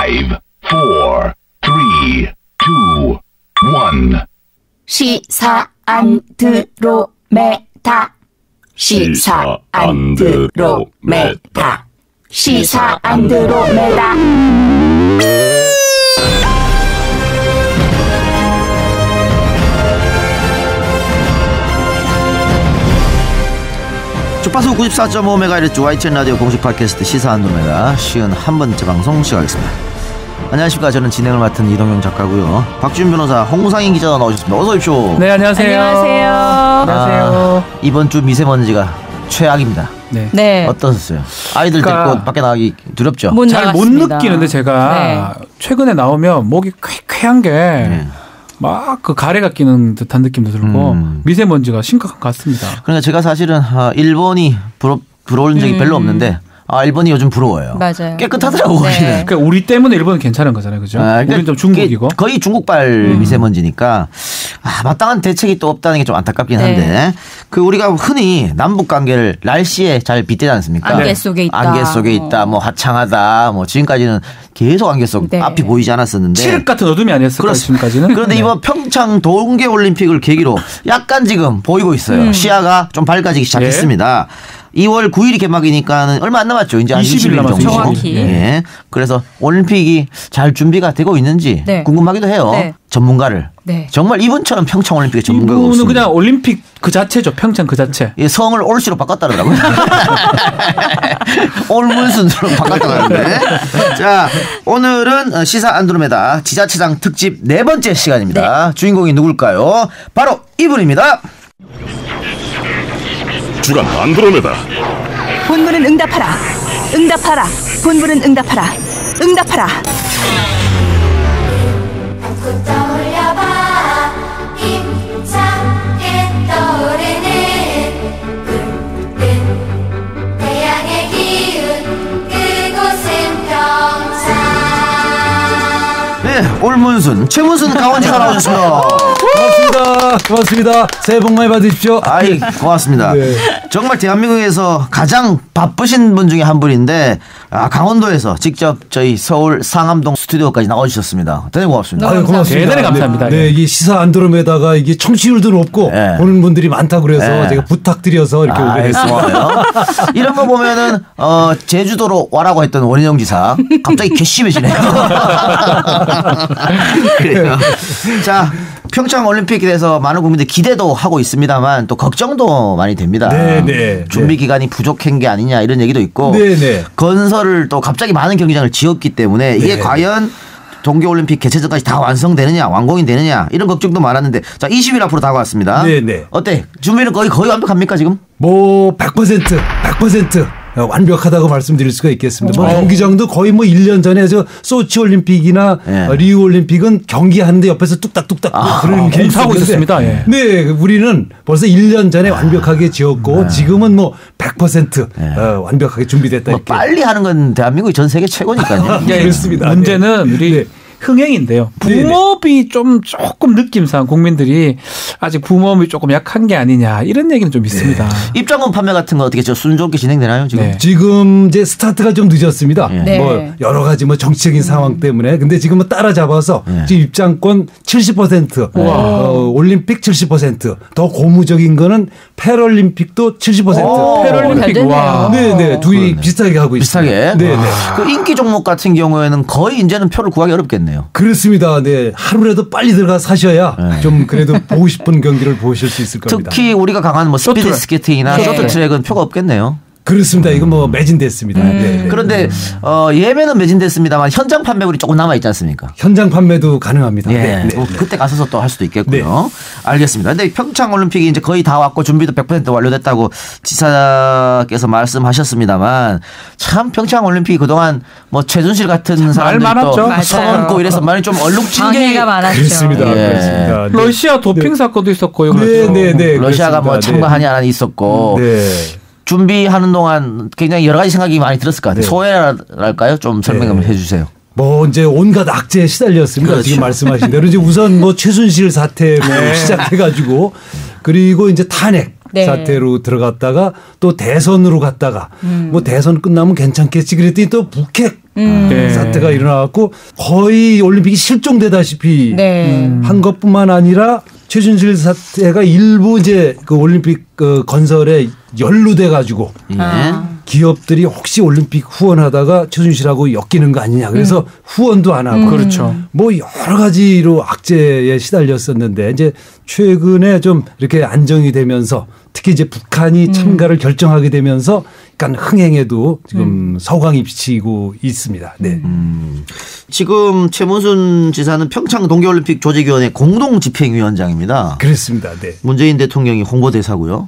1. 시사 안드로메다. 시사 안드로메다. 시사 안드로메다. 주파수 94.5MHz YTN 라디오 공식 팟캐스트 시사 안드로메다 51번째 방송 시작하겠습니다. 안녕하십니까. 저는 진행을 맡은 이동영 작가고요. 박준 변호사, 홍상인 기자 나오셨습니다. 어서 오십시오. 네, 안녕하세요. 안녕하세요. 이번 주 미세먼지가 최악입니다. 네. 어떠셨어요? 아이들 데리고 밖에 나가기 두렵죠? 잘 못 느끼는데 제가 최근에 나오면 목이 쾌쾌한 게 막 그 가래가 끼는 듯한 느낌도 들고 미세먼지가 심각한 것 같습니다. 그러니까 제가 사실은 일본이 부러운 적이 별로 없는데 일본이 요즘 부러워요. 맞아요. 깨끗하더라고. 네. 그러니까 우리 때문에 일본은 괜찮은 거잖아요, 그죠? 우리는 좀 중국이고 거의 중국발 미세먼지니까 마땅한 대책이 또 없다는 게 좀 안타깝긴 한데 그 우리가 흔히 남북 관계를 날씨에 잘 빗대지 않습니까? 안개 속에 있다. 안개 속에 있다. 뭐 화창하다. 뭐 지금까지는 계속 안개 속 앞이 보이지 않았었는데 칠흑 같은 어둠이 아니었을까요? 지금까지는. 그런데 이번 평창 동계올림픽을 계기로 약간 지금 보이고 있어요. 시야가 좀 밝아지기 시작했습니다. 2월 9일이 개막이니까는 얼마 안 남았죠. 이제 한 20일 정도. 정확히. 예. 그래서 올림픽이 잘 준비가 되고 있는지 궁금하기도 해요. 전문가를. 정말 이분처럼 평창 올림픽의 전문가가 이분은 없습니다. 그냥 올림픽 그 자체죠. 평창 그 자체. 예, 성을 올시로 바꿨다더라고요. 올문순으로 바꿨다는데. 자, 오늘은 시사 안드로메다 지자체장 특집 네 번째 시간입니다. 주인공이 누굴까요? 바로 이분입니다. 주간 안드로메다. 본부는 응답하라. 응답하라. 본부는 응답하라. 응답하라. 떠올려봐 힘차게 떠오르는 붉은 태양의 기운 그곳은 평창. 네, 올문순 최문순 강원지사 나오셨습니다. 고맙습니다. 새해 복 많이 받으십시오. 아이, 고맙습니다. 정말 대한민국에서 가장 바쁘신 분 중에 한 분인데 강원도에서 직접 저희 서울 상암동 스튜디오까지 나와주셨습니다. 대단히 고맙습니다. 고맙습니다. 대단히 감사합니다. 네, 이게 시사 안드로메다가 이게 청취율도 높고 보는 분들이 많다고 그래서 제가 부탁드려서 이렇게 오게 됐습니다. 이런 거 보면은 제주도로 와라고 했던 원희룡 지사 갑자기 괘씸해지네요. 그래요. 자, 평창 올림픽에 대해서 많은 국민들이 기대도 하고 있습니다만 또 걱정도 많이 됩니다. 준비 기간이 부족한 게 아니냐 이런 얘기도 있고 건설을 또 갑자기 많은 경기장을 지었기 때문에 이게 과연 동계올림픽 개최 전까지 다 완성되느냐 완공이 되느냐 이런 걱정도 많았는데 자 20일 앞으로 다가왔습니다. 어때? 준비는 거의 완벽합니까 지금? 뭐 100% 완벽하다고 말씀드릴 수가 있겠습니다. 뭐 경기장도 거의 뭐 1년 전에 소치 올림픽이나 리우 올림픽은 경기하는데 옆에서 뚝딱뚝딱 그런 게 하고 있었습니다. 네, 우리는 벌써 1년 전에 완벽하게 지었고 지금은 뭐 100% 완벽하게 준비됐다. 뭐 빨리 하는 건 대한민국이 전 세계 최고니까요. 그렇습니다. 문제는 우리 흥행인데요. 붐업이 조금 느낌상 국민들이 아직 붐업이 조금 약한 게 아니냐 이런 얘기는 좀 있습니다. 입장권 판매 같은 거 어떻게 순조롭게 진행되나요 지금? 지금 이제 스타트가 좀 늦었습니다. 뭐 여러 가지 뭐 정치적인 상황 때문에 근데 지금은 따라잡아서 지금 입장권 70% 올림픽 70% 더 고무적인 거는 패럴림픽도 70%. 패럴림픽 와. 네네 둘이 비슷하게 하고 있습니다. 비슷하게. 그 인기 종목 같은 경우에는 거의 이제는 표를 구하기 어렵겠네요. 그렇습니다. 네. 하루라도 빨리 들어가 사셔야 좀 그래도 보고 싶은 경기를 보실 수 있을 겁니다. 특히 우리가 강한 뭐 스피드 스케이팅이나 쇼트트랙은 표가 없겠네요. 그렇습니다. 이거 뭐 매진됐습니다. 그런데 예매는 매진됐습니다만 현장 판매율이 조금 남아 있지 않습니까? 현장 판매도 가능합니다. 그때 가서서 또 할 수도 있겠고요. 알겠습니다. 근데 평창 올림픽이 이제 거의 다 왔고 준비도 100% 완료됐다고 지사께서 말씀하셨습니다만 참 평창 올림픽이 그동안 뭐 최순실 같은 사람들이 또 서먹고 이래서 많이 좀 얼룩진 게 많았죠. 그렇습니다. 그렇습니다. 러시아 도핑 사건도 있었고요. 러시아가 뭐 참가하냐 안 하냐 있었고. 준비하는 동안 굉장히 여러 가지 생각이 많이 들었을 것 같아요. 소회랄까요? 좀 설명을 해 주세요. 뭐 이제 온갖 악재에 시달렸습니다. 지금 말씀하신 대로 이제 우선 뭐 최순실 사태 시작해가지고 그리고 이제 탄핵 네. 사태로 들어갔다가 또 대선으로 갔다가 뭐 대선 끝나면 괜찮겠지 그랬더니 또 북핵 사태가 일어나갖고 거의 올림픽이 실종되다시피 한 것뿐만 아니라 최순실 사태가 일부 이제 그 올림픽 그 건설에 연루돼 가지고 기업들이 혹시 올림픽 후원하다가 최순실하고 엮이는 거 아니냐 그래서 후원도 안 하고 그렇죠. 뭐 여러 가지로 악재에 시달렸었는데 이제 최근에 좀 이렇게 안정이 되면서 특히 이제 북한이 참가를 결정하게 되면서 약간 흥행에도 지금 서광이 비치고 있습니다. 네. 지금 최문순 지사는 평창 동계올림픽 조직위원회 공동집행위원장입니다. 그렇습니다. 네. 문재인 대통령이 홍보대사고요.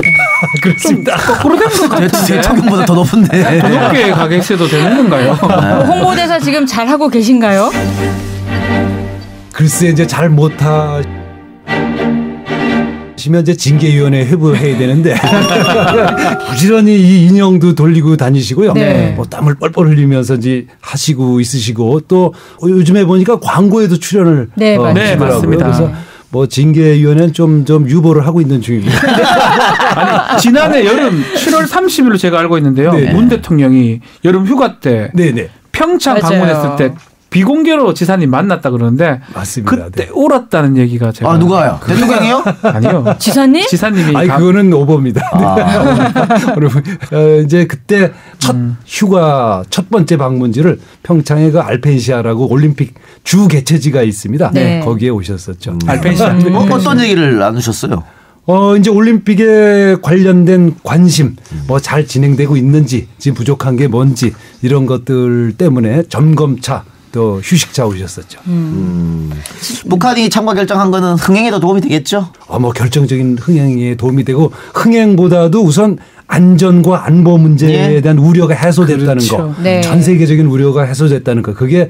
그렇습니다. 거꾸로 된 것 같은데. 대통령보다 더 높은데. 더 높게 가 계셔도 되는 건가요? 홍보대사 지금 잘 하고 계신가요? 글쎄 이제 잘 못하. 시면 이제 징계위원회 회부해야 되는데 부지런히 이 인형도 돌리고 다니시고요. 네. 뭐 땀을 뻘뻘 흘리면서 이제 하시고 있으시고 또 요즘에 보니까 광고에도 출연을 네, 하시더라고요. 맞습니다. 그래서 뭐 징계위원회는 좀 유보를 하고 있는 중입니다. 아니, 지난해 여름 7월 30일로 제가 알고 있는데요. 네. 문 대통령이 여름 휴가 때 네네. 평창 맞아요. 방문했을 때 비공개로 지사님 만났다 그러는데 맞습니다. 그때 네. 울었다는 얘기가 제가 아 누가요? 대통령이요? 아니요. 지사님? 지사님이 아니 그거는 오버입니다. 이제 그때 첫 휴가 첫 번째 방문지를 평창의 그 알펜시아라고 올림픽 주 개최지가 있습니다. 네. 거기에 오셨었죠. 알펜시아. 어떤 얘기를 나누셨어요? 이제 올림픽에 관련된 관심, 뭐 잘 진행되고 있는지, 지금 부족한 게 뭔지 이런 것들 때문에 점검차 또 휴식차 오셨었죠. 북한이 참가 결정한 거는 흥행에도 도움이 되겠죠? 뭐 결정적인 흥행에 도움이 되고 흥행보다도 우선 안전과 안보 문제에 대한 우려가 해소됐다는 그렇죠. 거, 네. 전 세계적인 우려가 해소됐다는 거, 그게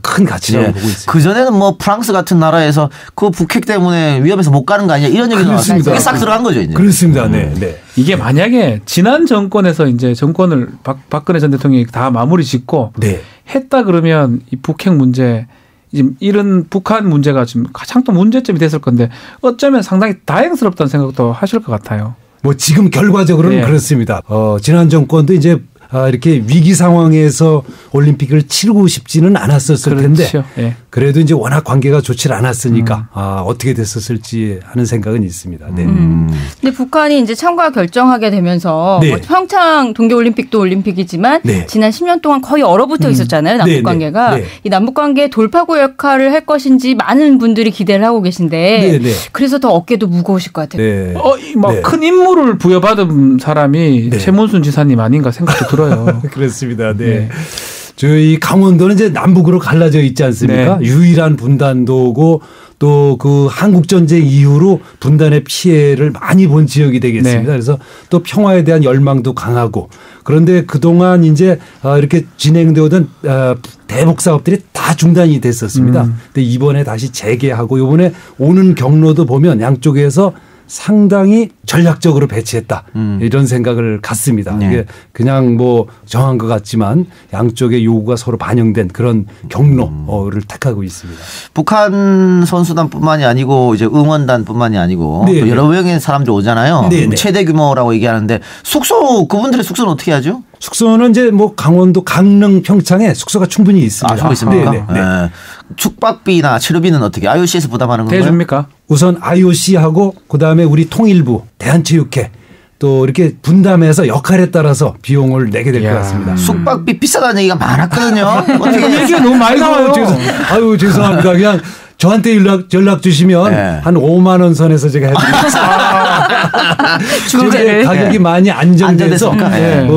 큰 가치라고 보고 있습니다. 그 전에는 뭐 프랑스 같은 나라에서 그 북핵 때문에 위험해서 못 가는 거 아니야 이런 얘기 나왔습니다. 그게 싹 들어간 거죠 이제. 그렇습니다. 네, 네. 이게 만약에 지난 정권에서 이제 정권을 박근혜 전 대통령이 다 마무리 짓고 네. 했다 그러면 이 북핵 문제 지금 이런 북한 문제가 지금 가장 또 문제점이 됐을 건데 어쩌면 상당히 다행스럽다는 생각도 하실 것 같아요. 뭐 지금 결과적으로는 네. 그렇습니다. 지난 정권도 이제 이렇게 위기 상황에서 올림픽을 치르고 싶지는 않았었을 텐데 그렇죠. 예. 그래도 이제 워낙 관계가 좋지 않았으니까 어떻게 됐었을지 하는 생각은 있습니다. 네. 근데 북한이 이제 참가 결정하게 되면서 네. 뭐 평창 동계올림픽도 올림픽이지만 네. 지난 10년 동안 거의 얼어붙어 있었잖아요. 남북 네, 관계가. 네. 네. 이 남북 관계 돌파구 역할을 할 것인지 많은 분들이 기대를 하고 계신데 네, 네. 그래서 더 어깨도 무거우실 것 같아요. 네. 막 네. 큰 임무를 부여받은 사람이 네. 최문순 지사님 아닌가 생각도 들어요. 그렇습니다. 네. 네. 저희 강원도는 이제 남북으로 갈라져 있지 않습니까? 네. 유일한 분단도고 또 그 한국 전쟁 이후로 분단의 피해를 많이 본 지역이 되겠습니다. 네. 그래서 또 평화에 대한 열망도 강하고 그런데 그동안 이제 이렇게 진행되었던 대북 사업들이 다 중단이 됐었습니다. 근데 이번에 다시 재개하고 이번에 오는 경로도 보면 양쪽에서 상당히 전략적으로 배치했다 이런 생각을 갖습니다. 네. 이게 그냥 뭐 정한 것 같지만 양쪽의 요구가 서로 반영된 그런 경로를 택하고 있습니다. 북한 선수단뿐만이 아니고 이제 응원단뿐만이 아니고 네, 또 네. 여러 명의 사람들이 오잖아요. 네, 네. 최대 규모라고 얘기하는데 숙소 그분들의 숙소는 어떻게 하죠? 숙소는 이제 뭐 강원도 강릉 평창에 숙소가 충분히 있습니다. 아, 좀 있습니까? 네, 네, 네. 네. 숙박비나 치료비는 어떻게 IOC에서 부담하는 건가요? 대줍니까? 우선 IOC하고 그다음에 우리 통일부, 대한체육회 또 이렇게 분담해서 역할에 따라서 비용을 내게 될 것 이야. 같습니다. 숙박비 비싸다는 얘기가 많았거든요. 어떻게 얘기가 너무 많이 나와요. 죄송합니다. 그냥 저한테 연락 주시면 네. 한 5만 원 선에서 제가 해드리겠습니다. 지금 가격이 많이 안정돼서 안정됐습니까? 네.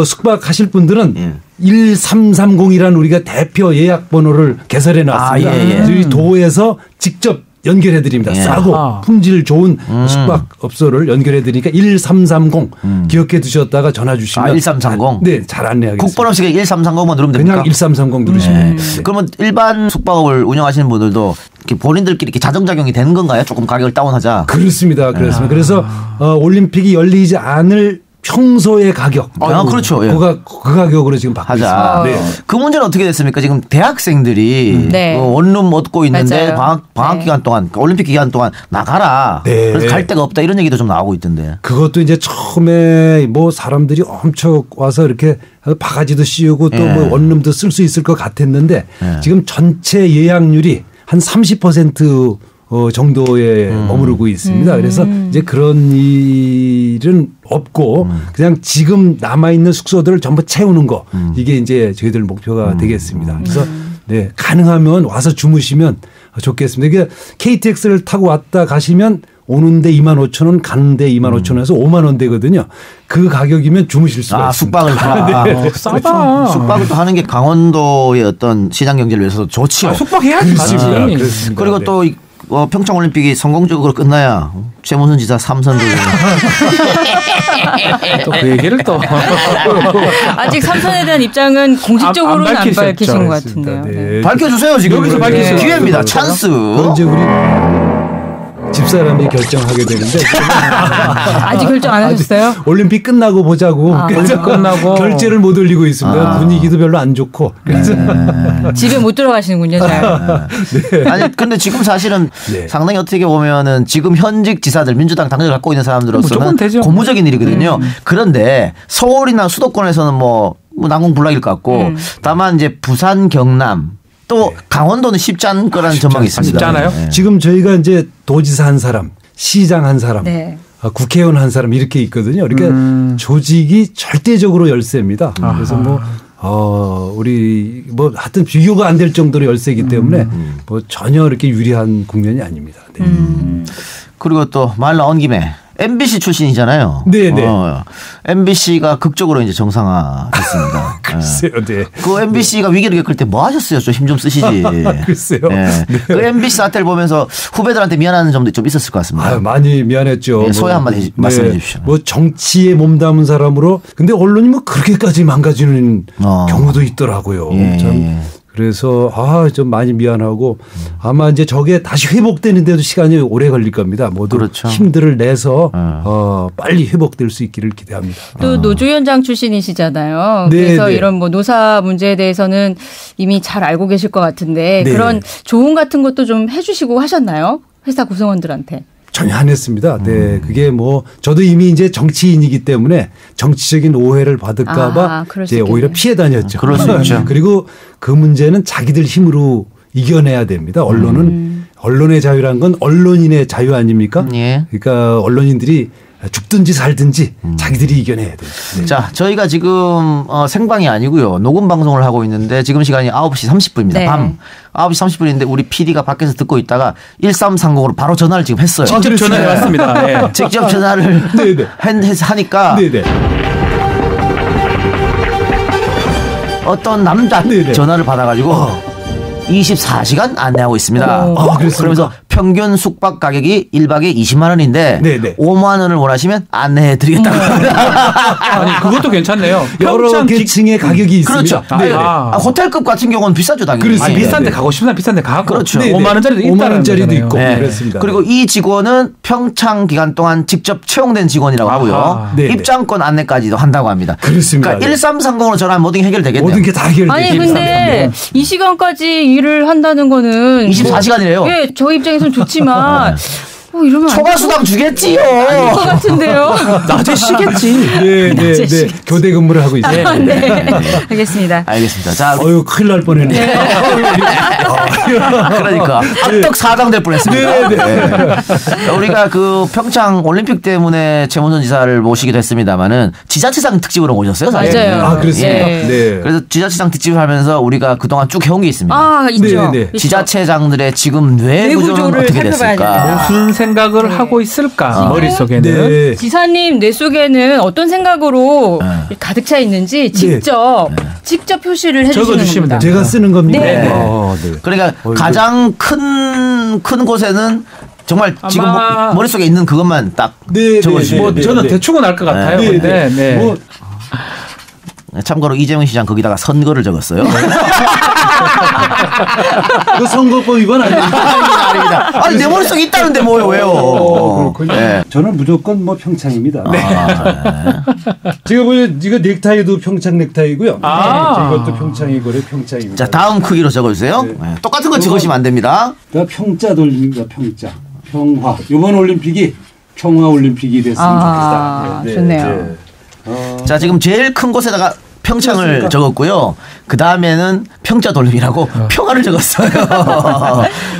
숙박하실 분들은 1330이라는 우리가 대표 예약 번호를 개설해 놨습니다. 아, 예, 예. 저희 도에서 직접 연결해 드립니다. 예. 싸고 아하. 품질 좋은 숙박업소를 연결해 드리니까 1330 기억해 두셨다가 전화 주시면 1330? 네, 잘 안내하겠습니다. 국번호식에 1330만 누르면 됩니까? 그냥 1330 누르시면 네. 됩니다. 네. 그러면 일반 숙박업을 운영하시는 분들도 이렇게 본인들끼리 이렇게 자정작용이 되는 건가요? 조금 가격을 다운하자. 그렇습니다. 그래서 올림픽이 열리지 않을 평소의 가격. 그렇죠. 예. 그 가격으로 지금 받고 있습니다. 네. 그 문제는 어떻게 됐습니까? 지금 대학생들이 원룸 얻고 있는데 방학 기간 동안 올림픽 기간 동안 나가라. 네. 그래서 갈 데가 없다 이런 얘기도 좀 나오고 있던데. 그것도 이제 처음에 뭐 사람들이 엄청 와서 이렇게 바가지도 씌우고 또 뭐 원룸도 쓸 수 있을 것 같았는데 지금 전체 예약률이 한 30% 정도에 머무르고 있습니다. 그래서 이제 그런 일은 없고 그냥 지금 남아있는 숙소들을 전부 채우는 거 이게 이제 저희들 목표가 되겠습니다. 그래서 네, 가능하면 와서 주무시면 좋겠습니다. 그러니까 KTX를 타고 왔다 가시면 오는데 25,000원, 가는데 25,000원에서 5만 원 되거든요. 그 가격이면 주무실 수가 있습니다. 숙박을 네. 싸다. 숙박을 또 하는 게 강원도의 어떤 시장 경제를 위해서도 좋지요. 숙박해야지. 그렇습니다. 그리고 또 평창올림픽이 성공적으로 끝나야 최문순 지사 3선 또 그 얘기를 또 아직 3선에 대한 입장은 공식적으로는 안 밝히신 것 같은데요. 네. 밝혀주세요. 지금 여기서 밝히세요. 기회입니다. 찬스. 이제 우리 집사람이 결정하게 되는데 아직 결정 안 하셨어요? 올림픽 끝나고 보자고. 올림픽 끝나고 결제를 못 올리고 있습니다. 분위기도 별로 안 좋고. 그래서 집에 못 들어가시는군요. 잘. 아니 근데 지금 사실은 상당히 어떻게 보면은 지금 현직 지사들 민주당 당적을 갖고 있는 사람들로서는 고무적인 일이거든요. 그런데 서울이나 수도권에서는 뭐 난공불락일 것 같고 다만 이제 부산, 경남 또 강원도는 쉽지 않을 거라는 전망이 있습니다. 쉽지 않아요? 네. 지금 저희가 이제 도지사 한 사람, 시장 한 사람, 국회의원 한 사람 이렇게 있거든요. 그러니까 조직이 절대적으로 열세입니다. 그래서 뭐 우리 뭐 하여튼 비교가 안 될 정도로 열세이기 때문에 뭐 전혀 이렇게 유리한 국면이 아닙니다. 네. 그리고 또 말 나온 김에 MBC 출신이잖아요. 네네. MBC가 극적으로 이제 정상화됐습니다. 글쎄요, 네. 그 MBC가 위기를 겪을 때 뭐 하셨어요? 좀 힘 좀 쓰시지. 글쎄요. 네. 그 MBC 사태를 보면서 후배들한테 미안한 점도 좀 있었을 것 같습니다. 많이 미안했죠. 네, 소회 한마디 말씀해 주십시오. 뭐 정치에 몸담은 사람으로 근데 언론이 뭐 그렇게까지 망가지는 경우도 있더라고요. 참. 그래서 좀 많이 미안하고 아마 이제 저게 다시 회복되는데도 시간이 오래 걸릴 겁니다. 모두 힘들을 내서 빨리 회복될 수 있기를 기대합니다. 또 노조위원장 출신이시잖아요. 그래서 이런 뭐 노사 문제에 대해서는 이미 잘 알고 계실 것 같은데 그런 조언 같은 것도 좀 해주시고 하셨나요? 회사 구성원들한테. 전혀 안 했습니다. 네. 그게 뭐 저도 이미 이제 정치인이기 때문에 정치적인 오해를 받을까봐 이제 오히려 피해 다녔죠. 그럴 수 있죠. 그리고 그 문제는 자기들 힘으로 이겨내야 됩니다. 언론의 자유란 건 언론인의 자유 아닙니까? 그러니까 언론인들이 죽든지 살든지 자기들이 이겨내야 돼요. 네. 자, 저희가 지금 생방이 아니고요. 녹음 방송을 하고 있는데 지금 시간이 9시 30분입니다. 네. 밤 9시 30분인데 우리 PD가 밖에서 듣고 있다가 1330으로 바로 전화를 지금 했어요. 직접 전화해 왔습니다. 네. 직접 전화를 하니까 어떤 남자 전화를 받아가지고 24시간 안내하고 있습니다. 그러면서 평균 숙박 가격이 1박에 20만 원인데 5만 원을 원하시면 안내해드리겠다고 합니다. 아니 그것도 괜찮네요. 여러 계층의 가격이 있습니다. 그렇죠. 호텔급 같은 경우는 비싸죠 당연히. 아니, 비싼데 가고 싶으면 비싼데 가고. 그렇죠. 5만 원짜리도 있다는 5만 원짜리도 있고 그렇습니다. 그리고 이 직원은 평창 기간 동안 직접 채용된 직원이라고 하고요. 입장권 안내까지도 한다고 합니다. 그렇습니다. 그러니까 1330으로 전화하면 모든 게 해결되겠네요. 모든 게 다 해결돼요. 아니 근데 이 시간까지 일을 한다는 거는 24시간이래요. 예, 저희 입장에서는 좋지만 이러면 초과 수당 주겠지요. 아닐 것 같은데요. 낮에 쉬겠지. 네. 교대 근무를 하고 있어요. 알겠습니다. 알겠습니다. 자, 큰일 날 뻔했네. 그러니까 악덕 사장 될 뻔했습니다. 우리가 그 평창 올림픽 때문에 최문순 지사를 모시기도 했습니다만은 지자체장 특집으로 모셨어요. 사실. 맞아요. 그렇습니다. 그래서 지자체장 특집을 하면서 우리가 그동안 쭉 해온 게 있습니다. 있죠. 지자체장들의 지금 뇌 구조는 어떻게 됐을까? 무슨 생각을 하고 있을까 머릿속에는. 지사님 뇌 속에는 어떤 생각으로 가득 차 있는지 직접 표시를 해주시는 겁니다. 제가 쓰는 겁니다. 그러니까 가장 큰 곳에는 정말 지금 머릿속에 있는 그것만 딱 적어주시면 저는 대충은 알 것 같아요. 참고로 이재명 시장 거기다가 선거를 적었어요. 그 선거법 위반 아닙니다. 아닙니다. 아니 내 머릿속에 있다는데 뭐예요? 왜요? 그렇군요. 네. 저는 무조건 뭐 평창입니다. 네. 지금 보면 이거 넥타이도 평창 넥타이고요. 이것도 평창이고 평창입니다. 자 다음 크기로 적어주세요. 네. 똑같은 거 적으시면 안 됩니다. 그러니까 평자 돌립니다. 평자. 평화. 이번 올림픽이 평화 올림픽이 됐으면 좋겠다. 네, 좋네요. 자 지금 제일 큰 곳에다가 평창을 그렇습니까? 적었고요. 그 다음에는 평자 돌림이라고 평화를 적었어요.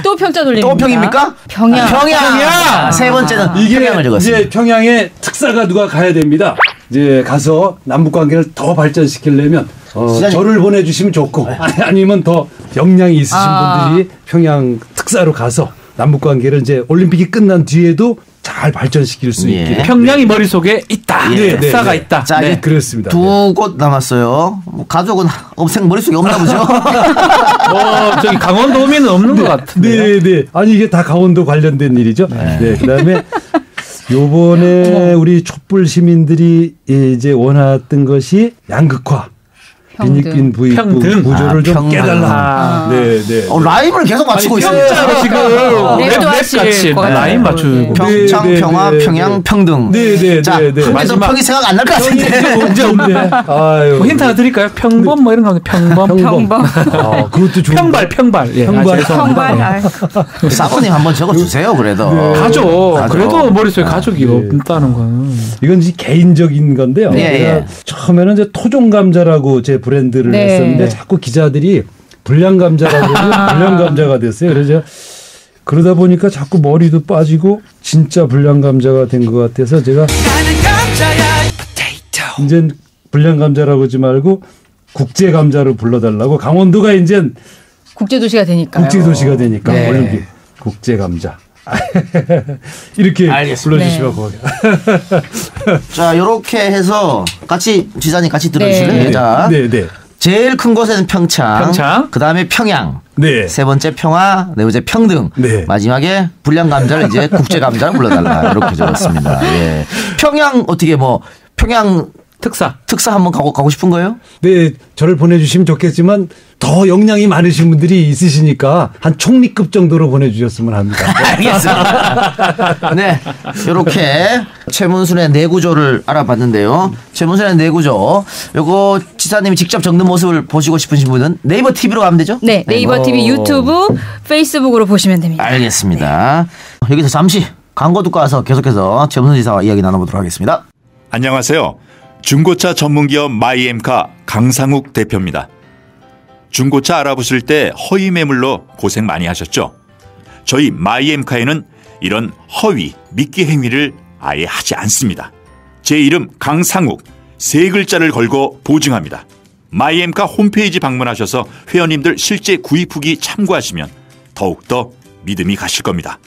또 평자 돌림. 또 평입니까? 평양. 세 번째는 이게 평양을 적었어요. 이제 평양에 특사가 누가 가야 됩니다. 이제 가서 남북 관계를 더 발전시키려면 저를 보내주시면 좋고 아니면 더 역량이 있으신 분들이 평양 특사로 가서 남북 관계를 이제 올림픽이 끝난 뒤에도 잘 발전시킬 수 있게. 평양이 머릿속에 있다. 특사가 있다. 자, 그렇습니다. 두 곳 남았어요. 뭐 가족은 머릿속에 없나 보죠? 저기 강원도 오면은 없는 것 같은데. 네. 아니 이게 다 강원도 관련된 일이죠. 네. 그다음에 요번에 우리 촛불 시민들이 이제 원했던 것이 양극화. 빈익빈 부익부 구조를 좀 깨달라. 네. 라임을 계속 맞추고 있어요. 지금 랩같이 라임 맞추고. 평창, 평화, 평양, 평등. 네. 자, 그래서 평이 생각 안 날 것 같은데. 언제 없네. 뭐 힌트 하나 드릴까요? 평범 뭐 이런 거. 평범. 그것도 좋은. 평발. 평발. 사모님 한번 적어주세요. 그래도. 가족. 그래도 머릿속에 가족이 없다는 거는. 이건 개인적인 건데요. 처음에는 이제 토종 감자라고 제 브랜드를 했었는데 자꾸 기자들이 불량 감자라고 불량 감자가 됐어요. 그래서 그러다 보니까 자꾸 머리도 빠지고 진짜 불량 감자가 된 것 같아서 제가 이제 불량 감자라고 하지 말고 국제 감자로 불러달라고. 강원도가 이제 국제도시가 되니까. 올림픽 국제 감자. 이렇게 불러주시면 고맙습니다. 자, 이렇게 해서 지사님 같이 들어주실래요? 자, 제일 큰 곳에는 평창. 그 다음에 평양. 세 번째 평화, 네 번째 평등. 마지막에 불량 감자를 이제 국제 감자를 불러달라. 이렇게 적었습니다. 평양 어떻게 평양 특사 한번 가고 싶은 거예요? 네, 저를 보내주시면 좋겠지만 더 역량이 많으신 분들이 있으시니까 한 총리급 정도로 보내주셨으면 합니다. 알겠습니다. 네, 이렇게 최문순의 내구조를 알아봤는데요. 최문순의 내구조, 요거 지사님이 직접 적는 모습을 보시고 싶으신 분은 네이버 TV로 가면 되죠? 네, 네이버 TV, 유튜브, 페이스북으로 보시면 됩니다. 알겠습니다. 여기서 잠시 광고 듣고 와서 계속해서 최문순 지사와 이야기 나눠보도록 하겠습니다. 안녕하세요. 중고차 전문기업 마이엠카 강상욱 대표입니다. 중고차 알아보실 때 허위 매물로 고생 많이 하셨죠? 저희 마이엠카에는 이런 허위, 미끼 행위를 아예 하지 않습니다. 제 이름 강상욱, 3글자를 걸고 보증합니다. 마이엠카 홈페이지 방문하셔서 회원님들 실제 구입 후기 참고하시면 더욱더 믿음이 가실 겁니다.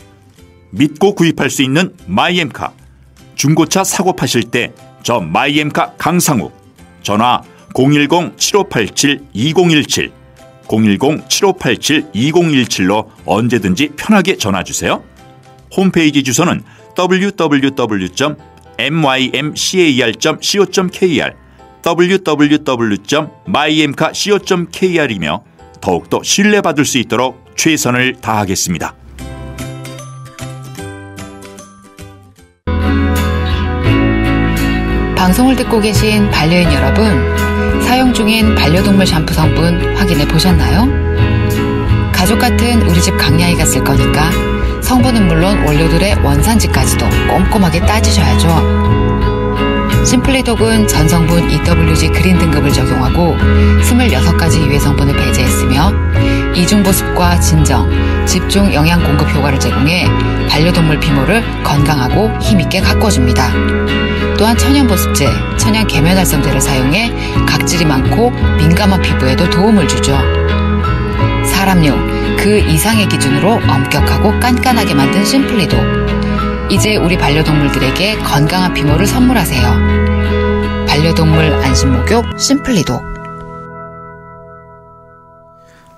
믿고 구입할 수 있는 마이엠카. 중고차 사고 파실 때 저 마이엠카 강상욱, 전화 010-7587-2017, 010-7587-2017로 언제든지 편하게 전화주세요. 홈페이지 주소는 www.mymcar.co.kr, www.mymcar.co.kr이며 더욱더 신뢰받을 수 있도록 최선을 다하겠습니다. 방송을 듣고 계신 반려인 여러분, 사용 중인 반려동물 샴푸 성분 확인해 보셨나요? 가족 같은 우리 집 강야이가 쓸 거니까 성분은 물론 원료들의 원산지까지도 꼼꼼하게 따지셔야죠. 심플리독은 전성분 EWG 그린 등급을 적용하고 26가지 유해 성분을 배제했으며 이중보습과 진정, 집중 영양 공급 효과를 제공해 반려동물 피모를 건강하고 힘있게 가꿔줍니다. 또한 천연보습제, 천연 계면활성제를 사용해 각질이 많고 민감한 피부에도 도움을 주죠. 사람용, 그 이상의 기준으로 엄격하고 깐깐하게 만든 심플리독. 이제 우리 반려동물들에게 건강한 피모를 선물하세요. 반려동물 안심목욕 심플리독.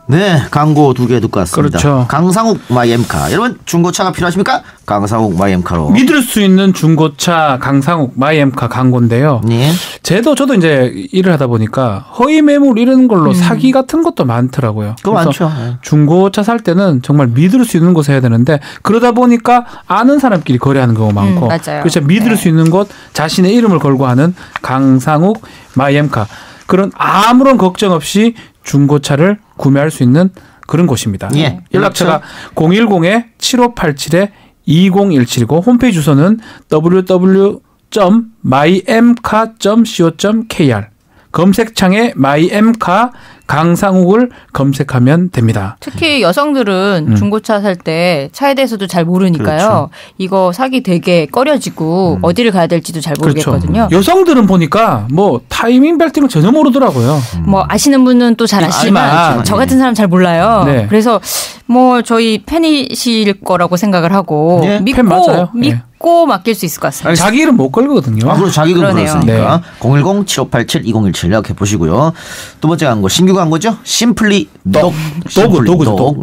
네, 광고 2개 듣고 왔습니다. 그렇죠. 강상욱 마이엠카. 여러분 중고차가 필요하십니까? 강상욱 마이엠카로. 믿을 수 있는 중고차 강상욱 마이엠카 광고인데요. 네. 저도 이제 일을 하다 보니까 허위 매물 이런 걸로 사기 같은 것도 많더라고요. 그거 많죠. 중고차 살 때는 정말 믿을 수 있는 곳에 해야 되는데 그러다 보니까 아는 사람끼리 거래하는 경우가 많고 맞아요. 그래서 믿을 수 있는 곳 자신의 이름을 걸고 하는 강상욱 마이엠카. 그런 아무런 걱정 없이 중고차를 구매할 수 있는 그런 곳입니다. 예. 연락처가 010-7587-2017이고 홈페이지 주소는 www.myem카.co.kr 검색창에 myem카 강상욱을 검색하면 됩니다. 특히 여성들은 중고차 살 때 차에 대해서도 잘 모르니까요. 그렇죠. 이거 사기 되게 꺼려지고 어디를 가야 될지도 잘 모르겠거든요. 그렇죠. 여성들은 보니까 뭐 타이밍 벨트는 전혀 모르더라고요. 뭐 아시는 분은 또 잘 아시지만 저 같은 사람 잘 몰라요. 네. 그래서 뭐 저희 팬이실 거라고 생각을 하고 네, 믿고 팬 맞아요. 믿고 맡길 수 있을 것 같습니다. 아니, 자기 이름 못 걸거든요. 그리고 자기 이름 걸었으니까. 네. 010-7587-2017 연락해 보시고요. 두 번째 광고 신규 광고죠. 심플리 도그.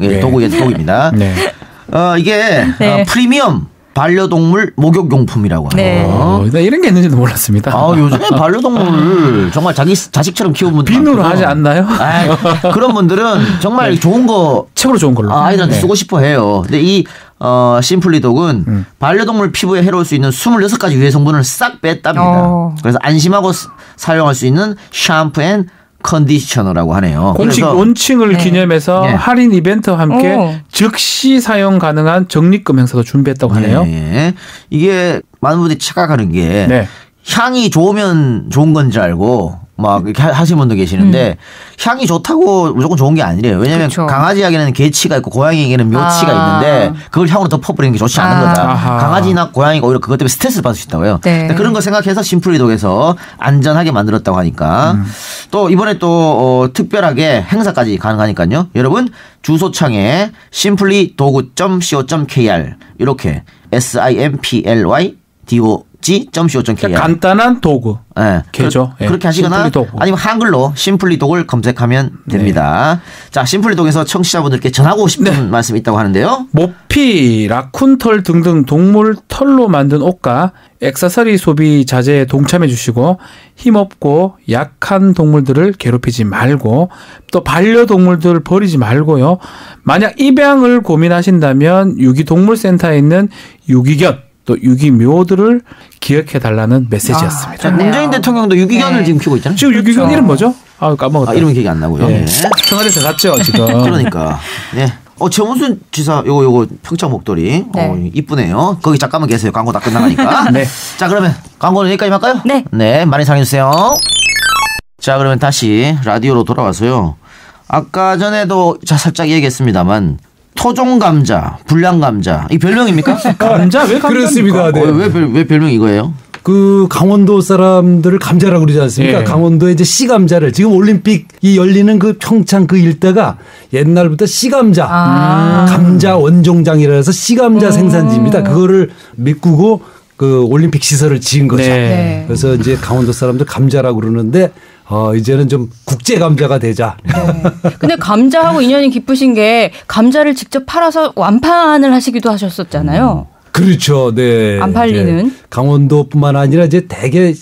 예, 도그의 독입니다. 네. 이게 네. 프리미엄 반려동물 목욕용품이라고 하네요. 나 이런 게 있는지도 몰랐습니다. 요즘에 반려동물을 정말 자식처럼 키우는 분들 비누로 하지 않나요? 그런 분들은 정말 좋은 거 최고로 좋은 걸로 아이들한테 쓰고 싶어 해요. 근데 이 심플리독은 반려동물 피부에 해로울 수 있는 26가지 유해 성분을 싹 뺐답니다. 그래서 안심하고 사용할 수 있는 샴푸 앤 컨디셔너라고 하네요. 공식 론칭을 기념해서 할인 이벤트와 함께 즉시 사용 가능한 적립금 행사도 준비했다고 하네요. 네. 이게 많은 분들이 착각하는 게 향이 좋으면 좋은 건 줄 알고 막 이렇게 하시는 분도 계시는데 향이 좋다고 무조건 좋은 게 아니래요. 왜냐하면 그쵸. 강아지에게는 개치가 있고 고양이에게는 묘치가 있는데 그걸 향으로 덮어버리는 게 좋지 않은 거다. 강아지나 고양이가 오히려 그것 때문에 스트레스를 받을 수 있다고요. 네. 그런 거 생각해서 심플리독에서 안전하게 만들었다고 하니까 또 이번에 또 특별하게 행사까지 가능하니까요. 여러분 주소창에 simplydogu.co.kr 이렇게 simply.co.kr 간단한 도구. 개죠. 그렇게 하시거나 아니면 한글로 심플리독을 검색하면 됩니다. 자, 심플리독에서 청취자분들께 전하고 싶은 말씀이 있다고 하는데요. 모피, 라쿤털 등등 동물 털로 만든 옷과 액세서리 소비 자제에 동참해 주시고 힘없고 약한 동물들을 괴롭히지 말고 또 반려동물들을 버리지 말고요. 만약 입양을 고민하신다면 유기동물센터에 있는 유기견 또 유기묘들을 기억해달라는 메시지였습니다. 문재인 대통령도 유기견을 지금 키우고 있잖아요. 지금 유기견 이름 뭐죠? 까먹었다. 이름이 기억이 안 나고요. 청와대에서 갔죠 지금. 그러니까. 네. 최문순 지사 요거 평창 목도리 이쁘네요. 거기 잠깐만 계세요. 광고 다 끝나가니까. 네. 자, 그러면 광고는 여기까지 할까요? 네. 많이 사랑해 주세요. 자, 그러면 다시 라디오로 돌아와서요. 아까 전에도 살짝 얘기했습니다만 토종 감자, 불량 감자 이 별명입니까? 감자 왜 감자입니까? 그렇습니다. 네. 왜 별명이 이거예요? 그 강원도 사람들을 감자라고 그러지 않습니까? 강원도에 이제 씨감자를 지금 올림픽이 열리는 그 평창 그 일대가 옛날부터 씨감자, 감자 원종장이라 해서 씨감자 생산지입니다. 그거를 메꾸고 그 올림픽 시설을 지은 거죠. 그래서 이제 강원도 사람들 감자라고 그러는데 이제는 좀 국제 감자가 되자. 근데 감자하고 인연이 깊으신 게 감자를 직접 팔아서 완판을 하시기도 하셨었잖아요. 그렇죠. 네. 안 팔리는. 강원도뿐만 아니라 이제 대개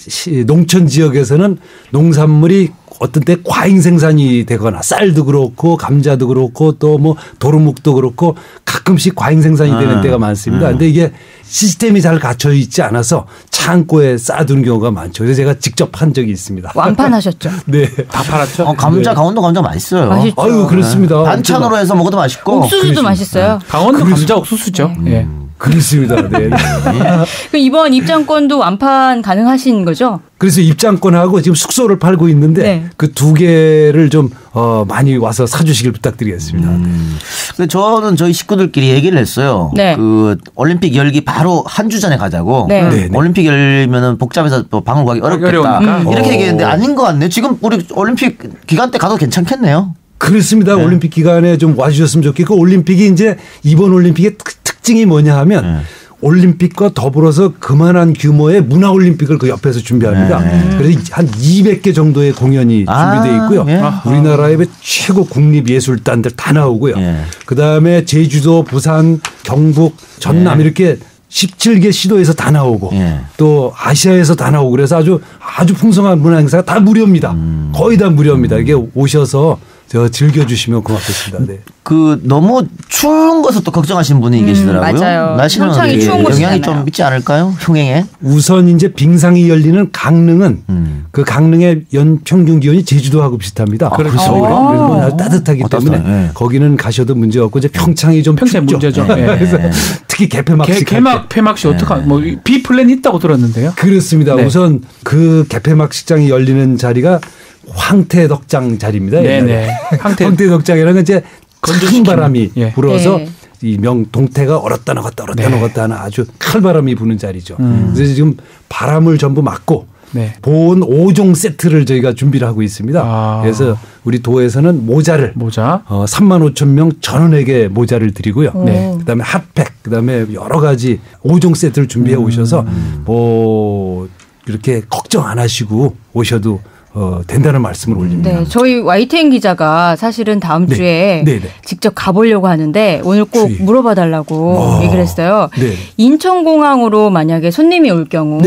농촌 지역에서는 농산물이 어떤 때 과잉 생산이 되거나 쌀도 그렇고 감자도 그렇고 또 뭐 도루묵도 그렇고 가끔씩 과잉 생산이 되는 때가 많습니다. 근데 이게 시스템이 잘 갖춰 있지 않아서 창고에 쌓아두는 경우가 많죠. 그래서 제가 직접 한 적이 있습니다. 완판하셨죠? 네. 다 팔았죠? 감자, 강원도 감자 맛있어요. 맛있죠. 아유, 그렇습니다. 반찬으로 해서 먹어도 맛있고. 옥수수도 맛있어요. 강원도 감자 옥수수죠. 예. 그렇습니다. 네. 이번 입장권도 완판 가능하신 거죠? 그래서 입장권하고 지금 숙소를 팔고 있는데 그 두 개를 좀 많이 와서 사주시길 부탁드리겠습니다. 근데 저는 저희 식구들끼리 얘기를 했어요. 그 올림픽 열기 바로 한 주 전에 가자고. 올림픽 열면은 복잡해서 또 방을 구하기 어렵겠다. 이렇게 얘기했는데 아닌 것 같네요. 지금 우리 올림픽 기간 때 가도 괜찮겠네요. 그렇습니다. 올림픽 기간에 좀 와주셨으면 좋겠고 올림픽이 이제 이번 올림픽의 특징이 뭐냐 하면 올림픽과 더불어서 그만한 규모의 문화올림픽을 그 옆에서 준비합니다. 그래서 한 200개 정도의 공연이 준비되어 있고요. 우리나라의 최고 국립예술단들 다 나오고요. 그다음에 제주도, 부산, 경북, 전남 이렇게 17개 시도에서 다 나오고 또 아시아에서 다 나오고 그래서 아주 풍성한 문화 행사가 다 무료입니다. 거의 다 무료입니다. 이게 오셔서 즐겨주시면 고맙겠습니다. 네. 그 너무 추운 것을 또 걱정하시는 분이 계시더라고요. 맞아요. 날씨는 영향이 좀 있지 않을까요? 흥행에? 우선 이제 빙상이 열리는 강릉은 그 강릉의 연평균 기온이 제주도하고 비슷합니다. 그래서 아주 따뜻하기 때문에 거기는 가셔도 문제 없고 이제 평창이 좀 평창 문제죠. 그래서 특히 개폐막식 폐막식 어떡하 뭐 B 플랜 있다고 들었는데요. 그렇습니다. 우선 그 개폐막식장이 열리는 자리가 황태덕장 자리입니다. 네네. 황태덕장이라는 건 이제 큰 바람이 불어서 이 동태가 얼었다 녹았다 하는 아주 칼바람이 부는 자리죠. 그래서 지금 바람을 전부 막고 보온 5종 세트를 저희가 준비를 하고 있습니다. 그래서 우리 도에서는 모자 35,000명 전원에게 모자를 드리고요. 그다음에 핫팩, 그다음에 여러 가지 5종 세트를 준비해 오셔서 뭐 이렇게 걱정 안 하시고 오셔도 된다는 말씀을 올립니다. 네, 저희 YTN 기자가 사실은 다음 주에 직접 가보려고 하는데 오늘 꼭 물어봐 달라고 얘기를 했어요. 인천공항으로 만약에 손님이 올 경우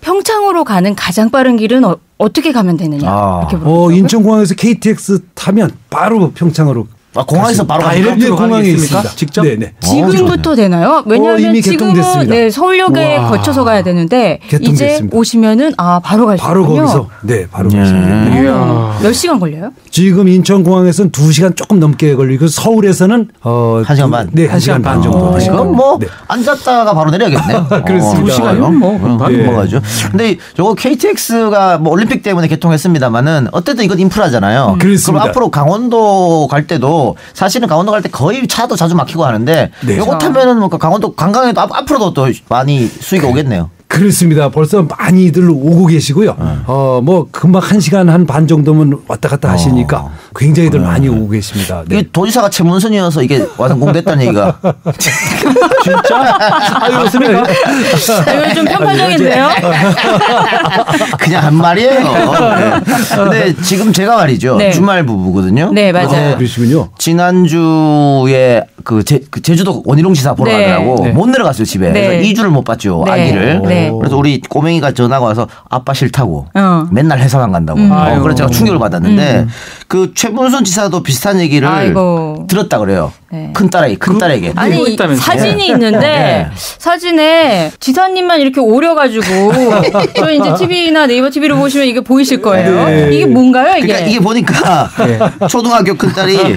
평창으로 가는 가장 빠른 길은 어떻게 가면 되느냐 이렇게 물어보더라고요. 인천공항에서 KTX 타면 바로 평창으로 공항에서 바로 다이렉트로 공항에 있습니다. 직접? 네네. 지금부터 되나요? 왜냐하면 이미 지금은 서울역에 거쳐서 가야 되는데 이제 오시면은 바로 갈 수 있군요. 바로 거기서 바로 가시면 몇 시간 걸려요? 지금 인천공항에서는 2시간 조금 넘게 걸리고 서울에서는 1시간 반. 네, 1시간 반 정도. 그럼 뭐 앉았다가 바로 내려야겠네요. 그렇습니다. 2시간이면 뭐 넘어가죠. 근데 저거 KTX가 뭐 올림픽 때문에 개통했습니다만은 어쨌든 이건 인프라잖아요. 그렇습니다. 그럼 앞으로 강원도 갈 때도 사실은 강원도 갈 때 거의 차도 자주 막히고 하는데 이거 타면은 뭐 강원도 관광에도 앞으로도 또 많이 수익이 오겠네요. 그렇습니다. 벌써 많이들 오고 계시고요. 뭐 금방 1시간 한 반 정도면 왔다 갔다 하시니까 굉장히들 많이 오고 계십니다. 이게 도지사가 최문순이어서 이게 완공됐다는 얘기가. 진짜? 그렇습니까? 이거 좀 편파적인데요? 그냥 한 말이에요. 근데 지금 제가 말이죠. 주말 부부거든요. 네, 맞아요. 그러시군요. 지난주에 그 제주도 원희룡 지사 보러 가느라고 못 내려갔어요, 집에. 그래서 2주를 못 봤죠, 아기를. 그래서 우리 꼬맹이가 전화가 와서 아빠 싫다고 맨날 회사만 간다고. 그래서 제가 충격을 받았는데 그 최문순 지사도 비슷한 얘기를 들었다 그래요. 큰딸에게. 아니 사진이 있는데 사진에 지사님만 이렇게 오려가지고 저 이제 TV나 네이버 TV로 보시면 이게 보이실 거예요. 이게 뭔가요 이게? 그러니까 이게 보니까 초등학교 큰딸이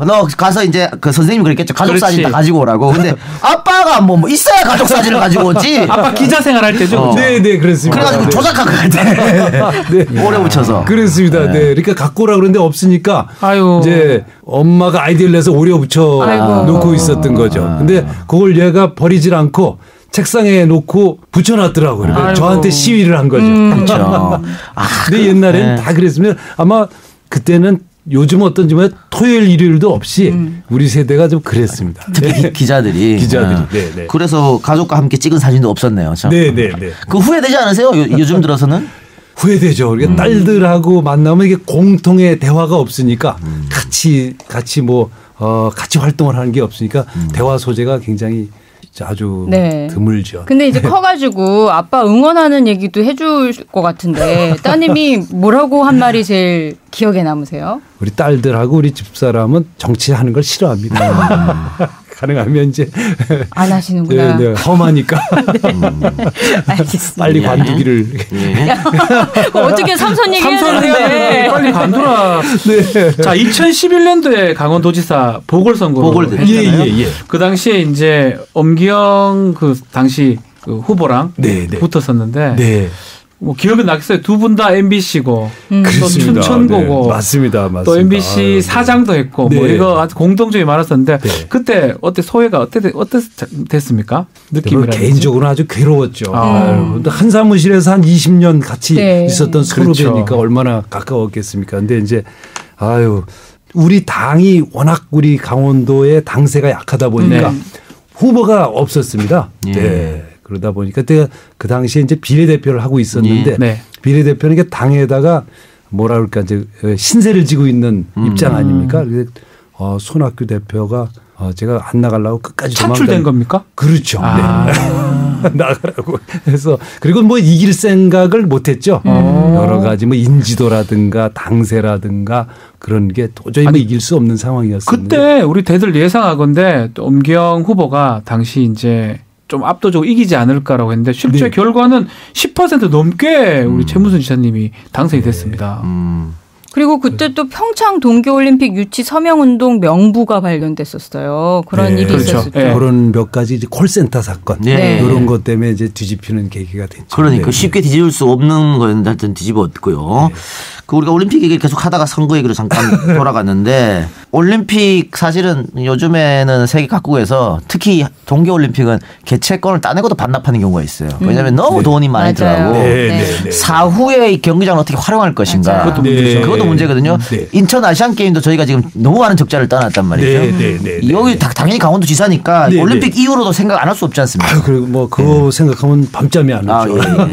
너 가서 이제 그 선생님이 그랬겠죠. 가족 사진 다 가지고 오라고. 근데 아빠가 뭐 있어야 가족 사진을 가지고 오지. 아빠 기자 생활할 때죠. 네, 그렇습니다. 그래가지고 조작하고 갈 때 오래 붙여서. 그렇습니다. 그러니까 갖고 오라 그러는데 없으니까 이제 엄마가 아이디어를 내서 오려 붙여 놓고 있었던 거죠. 근데 그걸 얘가 버리질 않고 책상에 놓고 붙여놨더라고요. 그러니까 저한테 시위를 한 거죠. 그렇죠. 근데 옛날에는 다 그랬으면 아마 그때는 요즘 어떤지 모르겠 토요일 일요일도 없이 우리 세대가 좀 그랬습니다. 특히 기자들이. 네. 그래서 가족과 함께 찍은 사진도 없었네요. 참. 네. 그 후회되지 않으세요? 요즘 들어서는? 후회되죠. 우리가 딸들하고 만나면 이게 공통의 대화가 없으니까 같이 활동을 하는 게 없으니까 대화 소재가 굉장히 아주 드물죠. 근데 이제 커가지고 아빠 응원하는 얘기도 해줄 것 같은데 따님이 뭐라고 한 말이 제일 기억에 남으세요? 우리 딸들하고 우리 집사람은 정치하는 걸 싫어합니다. 가능하면 이제 안 하시는구나. 험하니까. 알겠습니다. 빨리 관두기를. 어떻게 삼선 얘기하는데 빨리 관두라. 자, 2011년도에 강원도지사 보궐선거로 했잖아요. 그 당시에 이제 엄기영 그 당시 그 후보랑 붙었었는데. 뭐 기억은 나겠어요. 두 분 다 MBC고 또 춘천고고 맞습니다. 또 MBC 사장도 했고 뭐 이거 아주 공통점이 많았었는데 그때 소회가 어땠습니까? 느낌이라든지. 개인적으로 아주 괴로웠죠. 한 사무실에서 한 20년 같이 있었던 선후배니까 얼마나 가까웠겠습니까? 근데 이제 우리 당이 워낙 우리 강원도의 당세가 약하다 보니까 후보가 없었습니다. 네. 그러다 보니까 제가 그 당시에 이제 비례대표를 하고 있었는데 비례대표는 게 당에다가 뭐라 그럴까 이제 신세를 지고 있는 입장 아닙니까? 손학규 대표가 제가 안 나가려고 끝까지 차출된 겁니까? 그렇죠. 네. 나가라고 해서 그리고 뭐 이길 생각을 못했죠. 여러 가지 뭐 인지도라든가 당세라든가 그런 게 도저히 뭐 이길 수 없는 상황이었습니다. 그때 우리 대들 예상하건대 엄경 후보가 당시 이제 좀 압도적으로 이기지 않을까라고 했는데 실제 결과는 10% 넘게 우리 최문순 지사님이 당선이 됐습니다. 그리고 그때 또 평창 동계올림픽 유치 서명운동 명부가 발견됐었어요. 그런 일이 있었을 때. 그런 몇 가지 이제 콜센터 사건 이런 것 때문에 이제 뒤집히는 계기가 됐죠. 그러니까 쉽게 뒤집을 수 없는 거였는데 하여튼 뒤집었고요. 그 우리가 올림픽 얘기를 계속 하다가 선거 얘기로 잠깐 돌아갔는데 올림픽 사실은 요즘에는 세계 각국에서 특히 동계올림픽은 개최권을 따내고도 반납하는 경우가 있어요. 왜냐하면 너무 돈이 많이 들어가고 사후에 이 경기장을 어떻게 활용할 것인가. 그것도 문제죠. 그것도 문제거든요. 인천 아시안 게임도 저희가 지금 너무 많은 적자를 떠났단 말이죠. 여기 당연히 강원도지사니까 올림픽 이후로도 생각 안 할 수 없지 않습니까? 그리고 뭐 그거 생각하면 밤잠이 안 오죠.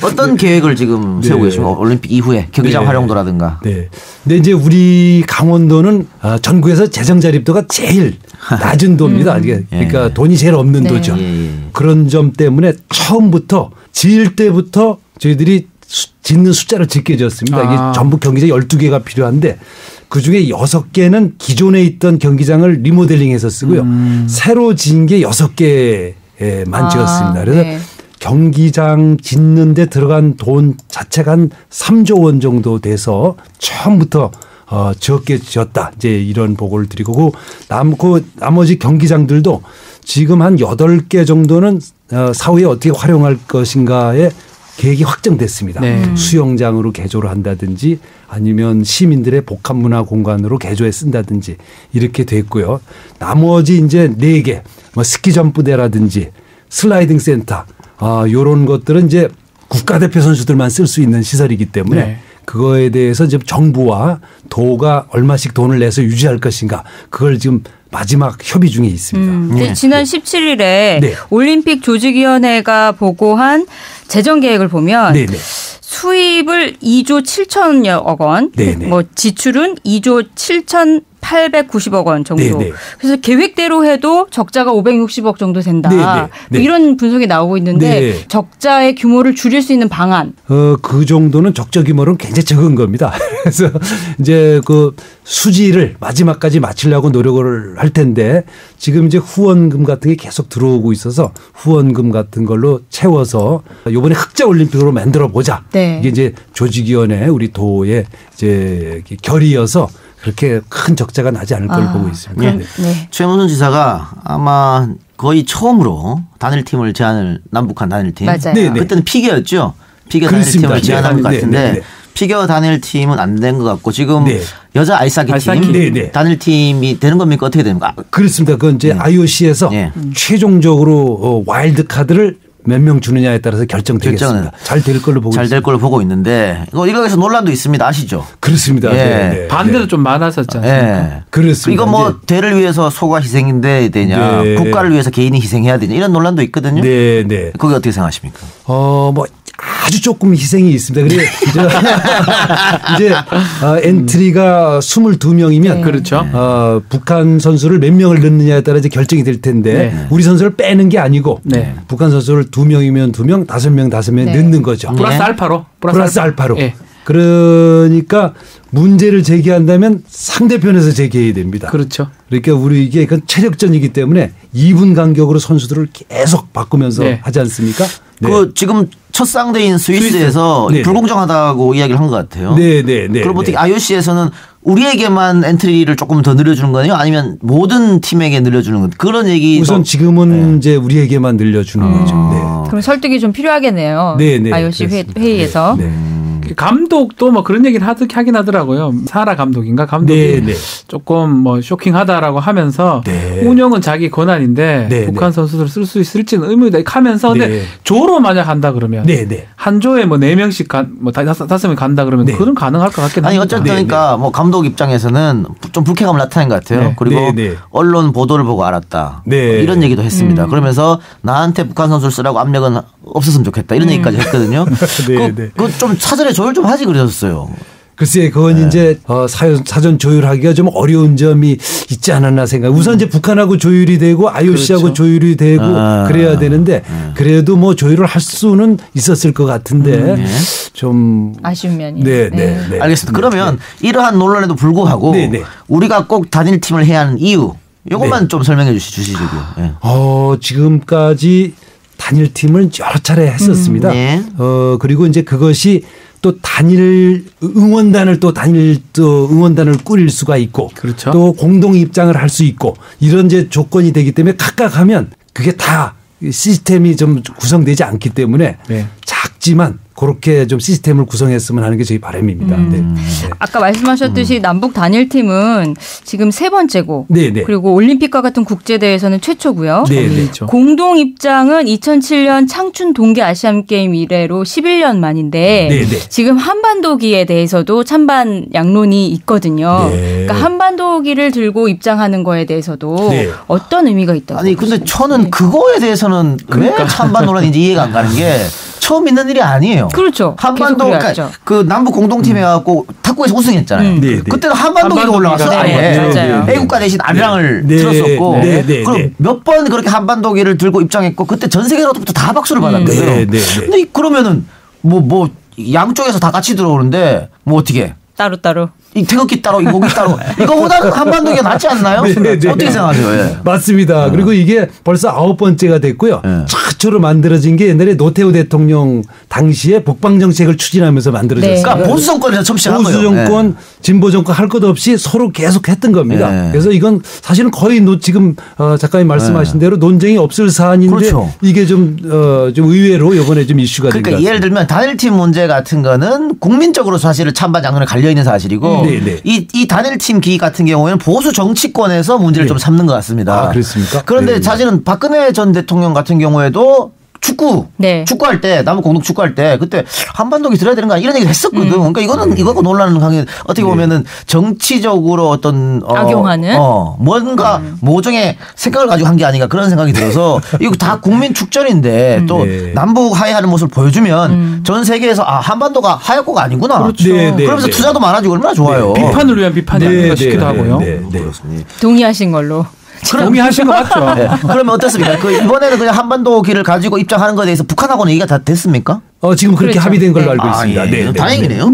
어떤 계획을 지금 세우고 계십니까? 올림픽 이후에 경기장 활용도라든가. 근데 이제 우리 강원도는 전국에서 재정 자립도가 제일 낮은 도입니다. 그러니까 돈이 제일 없는 도죠. 그런 점 때문에 처음부터 지을 때부터 저희들이 짓는 숫자를 짓게 지었습니다. 이게 전북 경기장 12개가 필요한데 그중에 6개는 기존에 있던 경기장을 리모델링해서 쓰고요. 새로 지은 게 6개만 지었습니다. 그래서 경기장 짓는 데 들어간 돈 자체가 한 3조 원 정도 돼서 처음부터 적게 지었다. 이제 이런 보고를 드리고 나머지 경기장들도 지금 한 8개 정도는 사후에 어떻게 활용할 것인가에 계획이 확정됐습니다. 수영장으로 개조를 한다든지 아니면 시민들의 복합문화 공간으로 개조해 쓴다든지 이렇게 됐고요. 나머지 이제 4개 뭐 스키점프대라든지 슬라이딩 센터 이런 것들은 이제 국가대표 선수들만 쓸 수 있는 시설이기 때문에 그거에 대해서 이제 정부와 도가 얼마씩 돈을 내서 유지할 것인가 그걸 지금 마지막 협의 중에 있습니다. 지난 17일에 올림픽 조직위원회가 보고한 재정 계획을 보면 수입을 2조 7천여억 원, 뭐 지출은 2조 7,890억 원 정도. 그래서 계획대로 해도 적자가 560억 정도 된다. 이런 분석이 나오고 있는데 적자의 규모를 줄일 수 있는 방안. 그 정도는 적자 규모는 굉장히 적은 겁니다. 그래서 이제 그 수지를 마지막까지 마치려고 노력을 할 텐데 지금 이제 후원금 같은 게 계속 들어오고 있어서 후원금 같은 걸로 채워서 이번에 흑자 올림픽으로 만들어 보자. 이게 이제 조직위원회 우리 도의 이제 결의여서 그렇게 큰 적자가 나지 않을 걸 보고 있습니다. 최문순 지사가 아마 거의 처음으로 단일팀을 제안을 남북한 단일팀. 그때는 피겨였죠. 피겨 단일팀을 제안한 것 같은데 피겨 단일팀은 안 된 것 같고 지금 여자 아이스하키팀 단일팀이 되는 겁니까? 어떻게 됩니까? 그렇습니다. 그건 이제 IOC에서 최종적으로 와일드 카드를 몇 명 주느냐에 따라서 결정되겠습니다. 잘 될 걸로 보고 잘 될 걸로 보고 있는데 이거에서 논란도 있습니다. 아시죠? 그렇습니다. 반대도 좀 많았었지 않습니까? 그렇습니다. 이거 뭐 대를 위해서 소가 희생인데 되냐, 국가를 위해서 개인이 희생해야 되냐 이런 논란도 있거든요. 거기 어떻게 생각하십니까? 뭐 아주 조금 희생이 있습니다. 그래 이제 엔트리가 22명이면 그렇죠. 북한 선수를 몇 명을 넣느냐에 따라 이제 결정이 될 텐데 우리 선수를 빼는 게 아니고 북한 선수를 2명이면 2명, 5명, 5명 넣는 거죠. 플러스 알파로. 플러스 알파로. 그러니까 문제를 제기한다면 상대편에서 제기해야 됩니다. 그렇죠. 그러니까 우리 이게 체력전이기 때문에 2분 간격으로 선수들을 계속 바꾸면서 하지 않습니까? 그 지금 첫 상대인 스위스에서 불공정하다고 이야기를 한 것 같아요. 그럼 어떻게 IOC에서는 우리에게만 엔트리를 조금 더 늘려주는 거예요? 아니면 모든 팀에게 늘려주는 것? 그런 얘기. 우선 지금은 이제 우리에게만 늘려주는 거죠. 그럼 설득이 좀 필요하겠네요. IOC 회의에서. 감독도 뭐 그런 얘기를 하긴 하더라고요. 사라 감독인가 감독이 조금 뭐 쇼킹하다라고 하면서 운영은 자기 권한인데 북한 선수들 쓸 수 있을지는 의문이다 하면서 근데 조로 만약 한다 그러면 한 조에 뭐 4명씩 뭐 5명 간다 그러면 그건 가능할 것 같긴 아니 어쨌든 그러니까 뭐 감독 입장에서는 좀 불쾌감을 나타낸 것 같아요. 그리고 언론 보도를 보고 알았다. 뭐 이런 얘기도 했습니다. 그러면서 나한테 북한 선수를 쓰라고 압력은 없었으면 좋겠다. 이런 얘기까지 했거든요. 그 좀 사전에 조율 좀 하지 그러셨어요. 글쎄, 그건 이제 사전 조율하기가 좀 어려운 점이 있지 않았나 생각. 우선 이제 북한하고 조율이 되고 IOC하고 조율이 되고 그래야 되는데 그래도 뭐 조율을 할 수는 있었을 것 같은데 좀 아쉬운 면이. 네. 알겠습니다. 그러면 이러한 논란에도 불구하고 우리가 꼭 단일 팀을 해야 하는 이유 이것만 좀 설명해 주시려고요. 지금까지 단일 팀을 여러 차례 했었습니다. 그리고 이제 그것이 또 단일 응원단을 응원단을 꾸릴 수가 있고 또 공동 입장을 할 수 있고 이런 이제 조건이 되기 때문에 각각 하면 그게 다 시스템이 좀 구성되지 않기 때문에 작지만 그렇게 좀 시스템을 구성했으면 하는 게 저희 바람입니다. 아까 말씀하셨듯이 남북 단일팀은 지금 3번째고 그리고 올림픽과 같은 국제대회에서는 최초고요. 공동 입장은 2007년 창춘 동계 아시안게임 이래로 11년 만인데 지금 한반도기에 대해서도 찬반 양론이 있거든요. 그러니까 한반도기를 들고 입장하는 거에 대해서도 어떤 의미가 있다고 아니 근데 저는 그거에 대해서는 왜 찬반 논란인지 이해가 안 가는 게 처음 있는 일이 아니에요. 그렇죠. 한반도 그 남북 공동팀 해갖고 탁구에서 우승했잖아요. 그때는 한반도기가 올라갔어요. A국가 대신 아리랑을 틀었었고 그럼 몇 번 그렇게 한반도기를 들고 입장했고 그때 전 세계로부터 다 박수를 받았거든요. 근데 그러면은 뭐 양쪽에서 다 같이 들어오는데 뭐 어떻게? 따로. 이 태극기 따로, 이 목이 따로. 이거보다는 한반도기가 낫지 않나요? 어떻게 생각하세요? 맞습니다. 그리고 이게 벌써 9번째가 됐고요. 최초로 만들어진 게 옛날에 노태우 대통령 당시에 북방정책을 추진하면서 만들어졌어요. 그러니까 보수 정권에서 처음 시작한 거예요. 보수 정권, 진보 정권 할 것 없이 서로 계속 했던 겁니다. 그래서 이건 사실은 거의 지금 작가님 말씀하신 대로 논쟁이 없을 사안인데 이게 좀 의외로 이번에 좀 이슈가 된 것 같습니다. 그러니까 예를 들면 단일팀 문제 같은 거는 국민적으로 사실은 찬반 양론에 갈려 있는 사실이고 이 단일팀 기기 같은 경우에는 보수 정치권에서 문제를 좀 삼는 것 같습니다. 그렇습니까? 그런데 사실은 박근혜 전 대통령 같은 경우에도 축구할 때 남북 공동 축구할 때 그때 한반도기 들어야 되는 거 아니야 이런 얘기를 했었거든. 그러니까 이거하고 논란은 어떻게 보면은 정치적으로 어떤 악용하는 뭔가 모종의 생각을 가지고 한 게 아닌가 그런 생각이 들어서 이거 다 국민 축전인데 또 남북 화해하는 모습을 보여주면 전 세계에서 한반도가 하얗고가 아니구나. 그러면서 투자도 많아지고 얼마나 좋아요. 비판을 위한 비판이 아닌가 싶기도 하고요. 동의하신 걸로. 동의하신 거 맞죠? 그러면 어떻습니까? 이번에는 그냥 한반도기를 가지고 입장하는 것에 대해서 북한하고는 얘기가 다 됐습니까? 지금 그렇게 합의된 걸로 알고 있습니다. 다행이네요.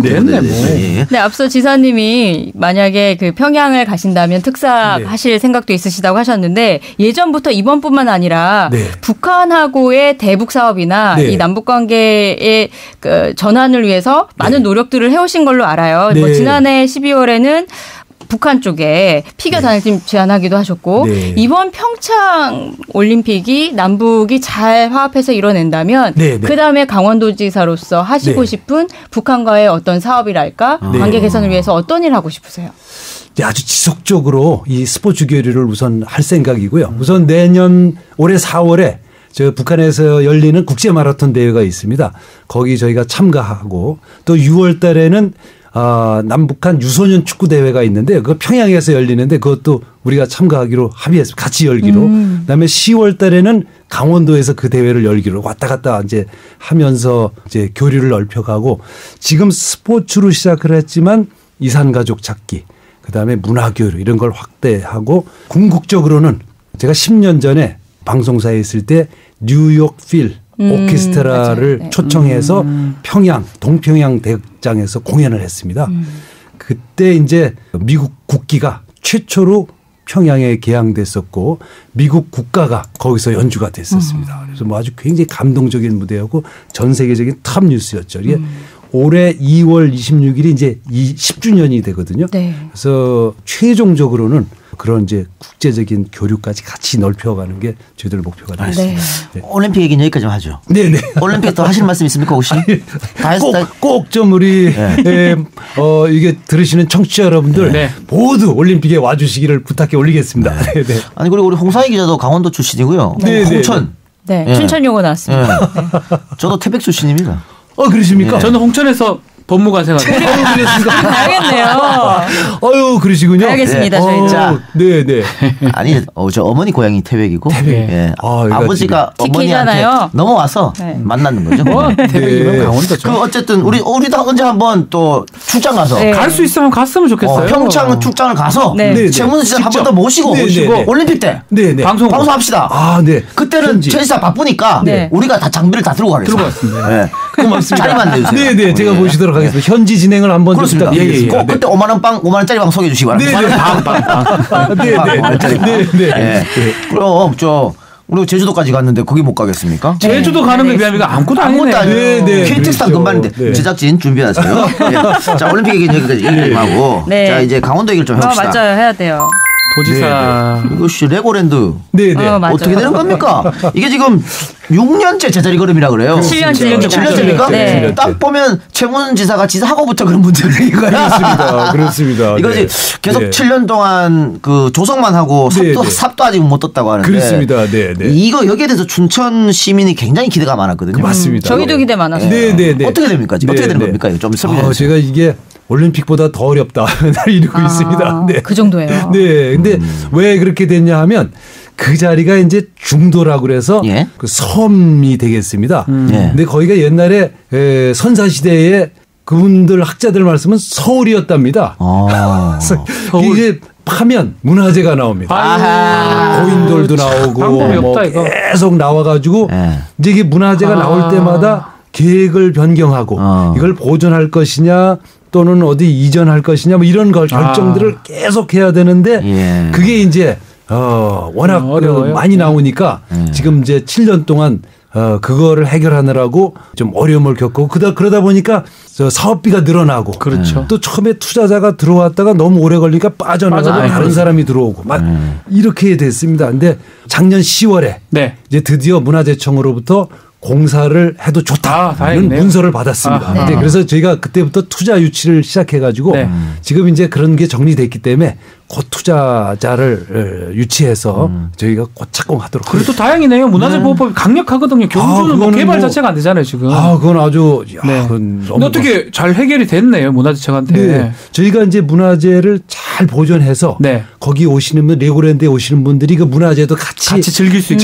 네, 앞서 지사님이 만약에 그 평양을 가신다면 특사하실 생각도 있으시다고 하셨는데 예전부터 이번뿐만 아니라 북한하고의 대북 사업이나 이 남북 관계의 그 전환을 위해서 많은 노력들을 해오신 걸로 알아요. 뭐 지난해 12월에는 북한 쪽에 피겨 단일팀 제안하기도 하셨고 이번 평창 올림픽이 남북이 잘 화합해서 이뤄낸다면 그다음에 강원도지사로서 하시고 싶은 북한과의 어떤 사업이랄까 관계 개선을 위해서 어떤 일 하고 싶으세요? 아주 지속적으로 이 스포츠 교류를 우선 할 생각이고요. 우선 올해 4월에 북한에서 열리는 국제 마라톤 대회가 있습니다. 거기 저희가 참가하고 또 6월 달에는 남북한 유소년 축구 대회가 있는데 그거 평양에서 열리는데 그것도 우리가 참가하기로 합의했습니다. 같이 열기로. 그다음에 10월 달에는 강원도에서 그 대회를 열기로 왔다 갔다 이제 하면서 이제 교류를 넓혀가고 지금 스포츠로 시작을 했지만 이산 가족 찾기 그다음에 문화 교류 이런 걸 확대하고 궁극적으로는 제가 10년 전에 방송사에 있을 때 뉴욕 필 오케스트라를 초청해서 동평양 대극장에서 공연을 했습니다. 그때 이제 미국 국기가 최초로 평양에 개항됐었고 미국 국가가 거기서 연주가 됐었습니다. 그래서 뭐 아주 굉장히 감동적인 무대였고 전 세계적인 탑 뉴스였죠. 이게 올해 2월 26일이 이제 10주년이 되거든요. 그래서 최종적으로는 그런 이제 국제적인 교류까지 같이 넓혀가는 게 저희들 목표가 되겠습니다. 네. 올림픽 얘기는 여기까지만 하죠. 네네. 올림픽 더 하실 말씀 있습니까 혹시? 꼭 좀 우리 이게 들으시는 청취자 여러분들 모두 올림픽에 와주시기를 부탁해 올리겠습니다. 네. 네. 아니 그리고 우리 홍사희 기자도 강원도 출신이고요. 홍천. 네. 춘천여고 나왔습니다. 네. 저도 태백 출신입니다. 그러십니까? 저는 홍천에서 법무관 생활. 가야겠네요. 아유, 그러시군요. 가야겠습니다, 저희. 자, 네. 아니, 저 어머니 고향이 태백이고, 태백. 아버지가 어머니한테 넘어와서 만나는 거죠. 태백이면 강원도죠. 그 어쨌든 우리도 언제 한번 또 출장 가서 갈 수 있으면 갔으면 좋겠어요. 평창 출장을 가서 최문수 지사 한 번 더 모시고 올림픽 때 방송합시다. 네. 그때는 최 지사 바쁘니까 우리가 다 장비를 다 들고 가겠습니다. 들고 갔습니다. 고맙습니다. 자리만 내주세요. 네, 제가 모시도록 하겠습니다. 현지 진행을 한번 그렇습니다. 꼭 그때 5만 원짜리 방 소개해 주시기 바랍니다. 네. 그럼 우리 제주도까지 갔는데 거기 못 가겠습니까? 제주도 가는 게 비하면 아무것도 아니네. KTX 타 금방인데 제작진 준비하세요. 자, 올림픽 얘기는 여기까지 얘기하고 자, 이제 강원도 얘기를 좀 해봅시다. 맞아요. 해야 돼요. 도지사. 이것이 레고랜드. 어떻게 되는 겁니까? 이게 지금 6년째 제자리 걸음이라 그래요. 7년째입니까? 네. 딱 보면 최문수 지사가 지사하고부터 그런 문제를 그렇습니다. 이거지 계속 7년 동안 그 조성만 하고 삽도 아직 못 떴다고 하는데. 그렇습니다. 이거 여기에 대해서 춘천 시민이 굉장히 기대가 많았거든요. 맞습니다. 저희도 기대 많았어요. 어떻게 됩니까? 지금 어떻게 되는 겁니까? 이거 좀 설명해 주세요. 제가 이게 올림픽보다 더 어렵다 이러고 있습니다. 그 정도예요. 네, 근데 왜 그렇게 됐냐 하면 그 자리가 이제 중도라고 그래서 그 섬이 되겠습니다. 근데 거기가 옛날에 선사 시대에 그분들 학자들 말씀은 서울이었답니다. 서울. 이제 파면 문화재가 나옵니다. 고인돌도 나오고 뭐 계속 나와가지고 이제 이게 문화재가 나올 때마다 계획을 변경하고 이걸 보존할 것이냐 또는 어디 이전할 것이냐 뭐 이런 결정들을 계속 해야 되는데 그게 이제 워낙 많이 나오니까 지금 이제 7년 동안 그거를 해결하느라고 좀 어려움을 겪고 그러다 보니까 사업비가 늘어나고 또 처음에 투자자가 들어왔다가 너무 오래 걸리니까 빠져나가고 다른 사람이 들어오고 막 이렇게 됐습니다. 근데 작년 10월에 이제 드디어 문화재청으로부터 공사를 해도 좋다는 문서를 받았습니다. 그래서 저희가 그때부터 투자 유치를 시작해가지고 지금 이제 그런 게 정리됐기 때문에 곧 투자자를 유치해서 저희가 곧 착공하도록. 그래도 다행이네요. 문화재보호법이 강력하거든요. 경주는 뭐 개발 자체가 안 되잖아요 지금. 그건 아주. 근데 어떻게 잘 해결이 됐네요 문화재청한테. 저희가 이제 문화재를 잘 보존해서 거기 오시는 분 레고랜드에 오시는 분들이 그 문화재도 같이 즐길 수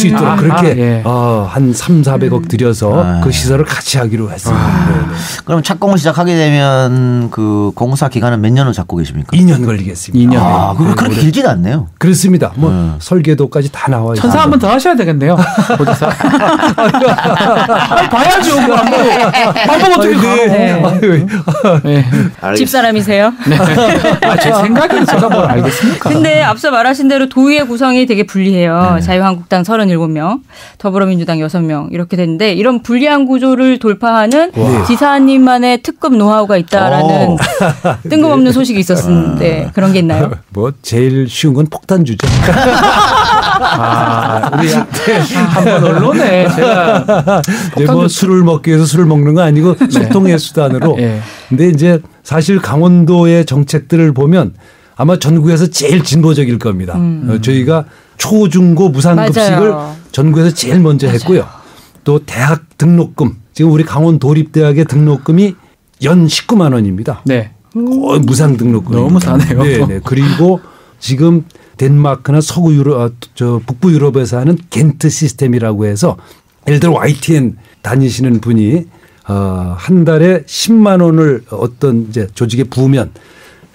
있도록 그렇게 한 300~400억 들여서 그 시설을 같이 하기로 했습니다. 그럼 착공을 시작하게 되면 그 공사 기간은 몇 년을 잡고 계십니까? 2년 걸리겠습니다. 2년. 그렇게 길지는 않네요. 그렇습니다. 뭐 설계도까지 다 나와 있어요. 천사 한 번 더 하셔야 되겠네요. 도지사. 봐야죠. 한번 어떻게 가요. 집사람이세요? 제 생각에는 제가 뭘 알겠습니까? 근데 앞서 말하신 대로 도의회 구성이 되게 불리해요. 자유한국당 37명, 더불어민주당 6명 이렇게 됐는데 이런 불리한 구조를 돌파하는 지사님만의 특급 노하우가 있다라는 뜬금없는 소식이 있었는데 그런 게 있나요? 뭐 제일 쉬운 건 폭탄주죠. 우리한테 한번 언론에 제가 뭐 술을 먹기 위해서 술을 먹는 거 아니고 소통의 수단으로. 근데 이제 사실 강원도의 정책들을 보면 아마 전국에서 제일 진보적일 겁니다. 저희가 초중고 무상급식을 전국에서 제일 먼저 했고요. 또 대학 등록금 지금 우리 강원도립대학의 등록금이 연 19만 원입니다. 거의 무상 등록금. 너무 사네요. 그리고 지금 덴마크나 북부 유럽에서 하는 겐트 시스템이라고 해서 예를 들어 YTN 다니시는 분이 한 달에 10만 원을 어떤 이제 조직에 부으면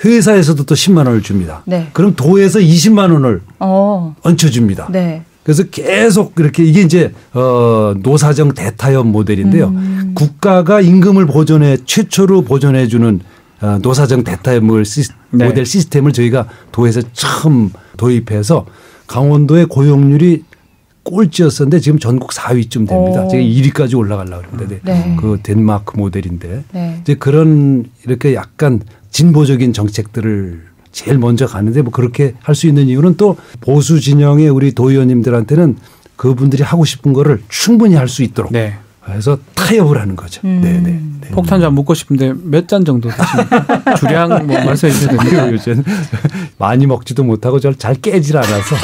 회사에서도 또 10만 원을 줍니다. 그럼 도에서 20만 원을 얹혀줍니다. 그래서 계속 이렇게 이게 이제 노사정 대타협 모델인데요. 국가가 임금을 최초로 보존해 주는 노사정 대타협 모델 시스템을 저희가 도에서 처음 도입해서 강원도의 고용률이 꼴찌였었는데 지금 전국 4위쯤 됩니다. 제가 1위까지 올라가려고 그러는데 그 덴마크 모델인데 이제 그런 이렇게 약간 진보적인 정책들을 제일 먼저 가는데 뭐 그렇게 할 수 있는 이유는 또 보수 진영의 우리 도의원님들한테는 그분들이 하고 싶은 거를 충분히 할 수 있도록. 네. 그래서 타협을 하는 거죠. 네네. 폭탄주 묻고 싶은데 몇 잔 정도 드십니까? 주량 뭐 말씀해 주셔야 됩니다. 요즘 많이 먹지도 못하고 잘 깨질 않아서.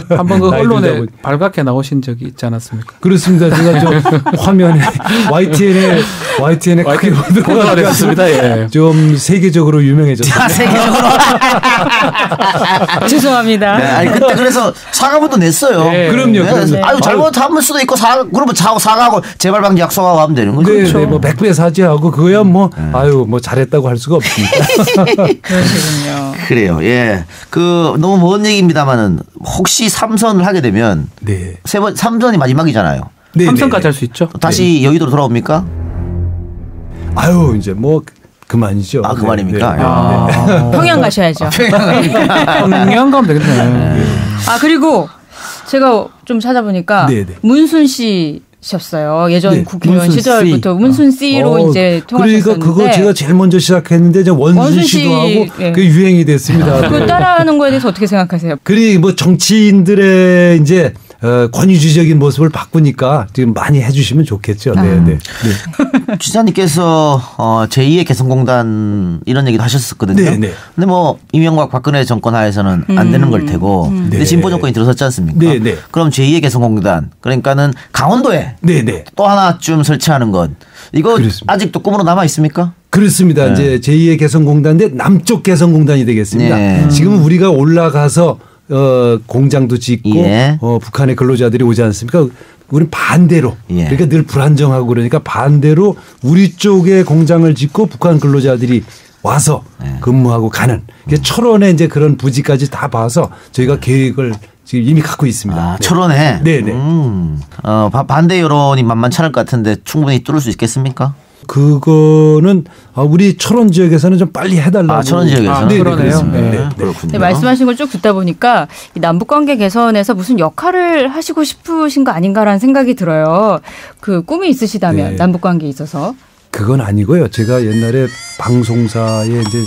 한번 그 언론에 발갛게 나오신 적이 있지 않았습니까? 그렇습니다. 제가 좀 화면에 YTN에 크게 보도가 됐습니다. 예. 좀 세계적으로 유명해졌어요. 세계적으로. 죄송합니다. 네, 아니 그때 그래서 사과문도 냈어요. 네. 그럼요. 아유 잘못할 수도 있고 그러면 사과하고 재발방지 약속하고 하면 되는 거죠. 네, 뭐 100배 사죄하고 그거야 뭐 아유 뭐 잘했다고 할 수가 없습니다. 그러시군요. 그래요. 예. 너무 먼 얘기입니다만은 혹시 3선을 하게 되면 네. 3선이 마지막이잖아요. 네, 3선까지 할 수 있죠. 다시 여의도로 돌아옵니까? 아유 이제 뭐 그만이죠. 아 그만입니까? 네. 평양 가셔야죠. 평양 가면 되겠네. 아 그리고 제가 좀 찾아보니까 문순 씨 셨어요. 예전 국회의원 시절부터 문순 씨로 이제 통하셨었는데. 그러니까 그거 제가 제일 먼저 시작했는데 원순 씨도 하고 그 유행이 됐습니다. 그 따라하는 거에 대해서 어떻게 생각하세요? 그리 뭐 정치인들의 이제 권위주의적인 모습을 바꾸니까 지금 많이 해주시면 좋겠죠. 네. 지사님께서 제2의 개성공단 이런 얘기도 하셨었거든요. 네. 근데 뭐 이명박 박근혜 정권 하에서는 안 되는 걸 테고 근데 진보 정권이 들어섰지 않습니까? 네. 그럼 제2의 개성공단 그러니까는 강원도에 또 하나쯤 설치하는 것 이거 그렇습니다. 아직도 꿈으로 남아 있습니까? 그렇습니다. 이제 제2의 개성공단인데 남쪽 개성공단이 되겠습니다. 지금은 우리가 올라가서 공장도 짓고 북한의 근로자들이 오지 않습니까? 우리는 반대로 그러니까 늘 불안정하고 그러니까 반대로 우리 쪽에 공장을 짓고 북한 근로자들이 와서 근무하고 가는 철원에 이제 그런 부지까지 다 봐서 저희가 계획을 지금 이미 갖고 있습니다. 아, 철원에? 네네. 반대 여론이 만만치 않을 것 같은데 충분히 뚫을 수 있겠습니까? 그거는 우리 철원 지역에서는 좀 빨리 해달라고. 철원 지역에서는? 네, 그러네요. 네. 그렇군요. 네, 말씀하신 걸 쭉 듣다 보니까 이 남북관계 개선에서 무슨 역할을 하시고 싶으신 거 아닌가라는 생각이 들어요. 그 꿈이 있으시다면 남북관계에 있어서. 그건 아니고요. 제가 옛날에 방송사에 이제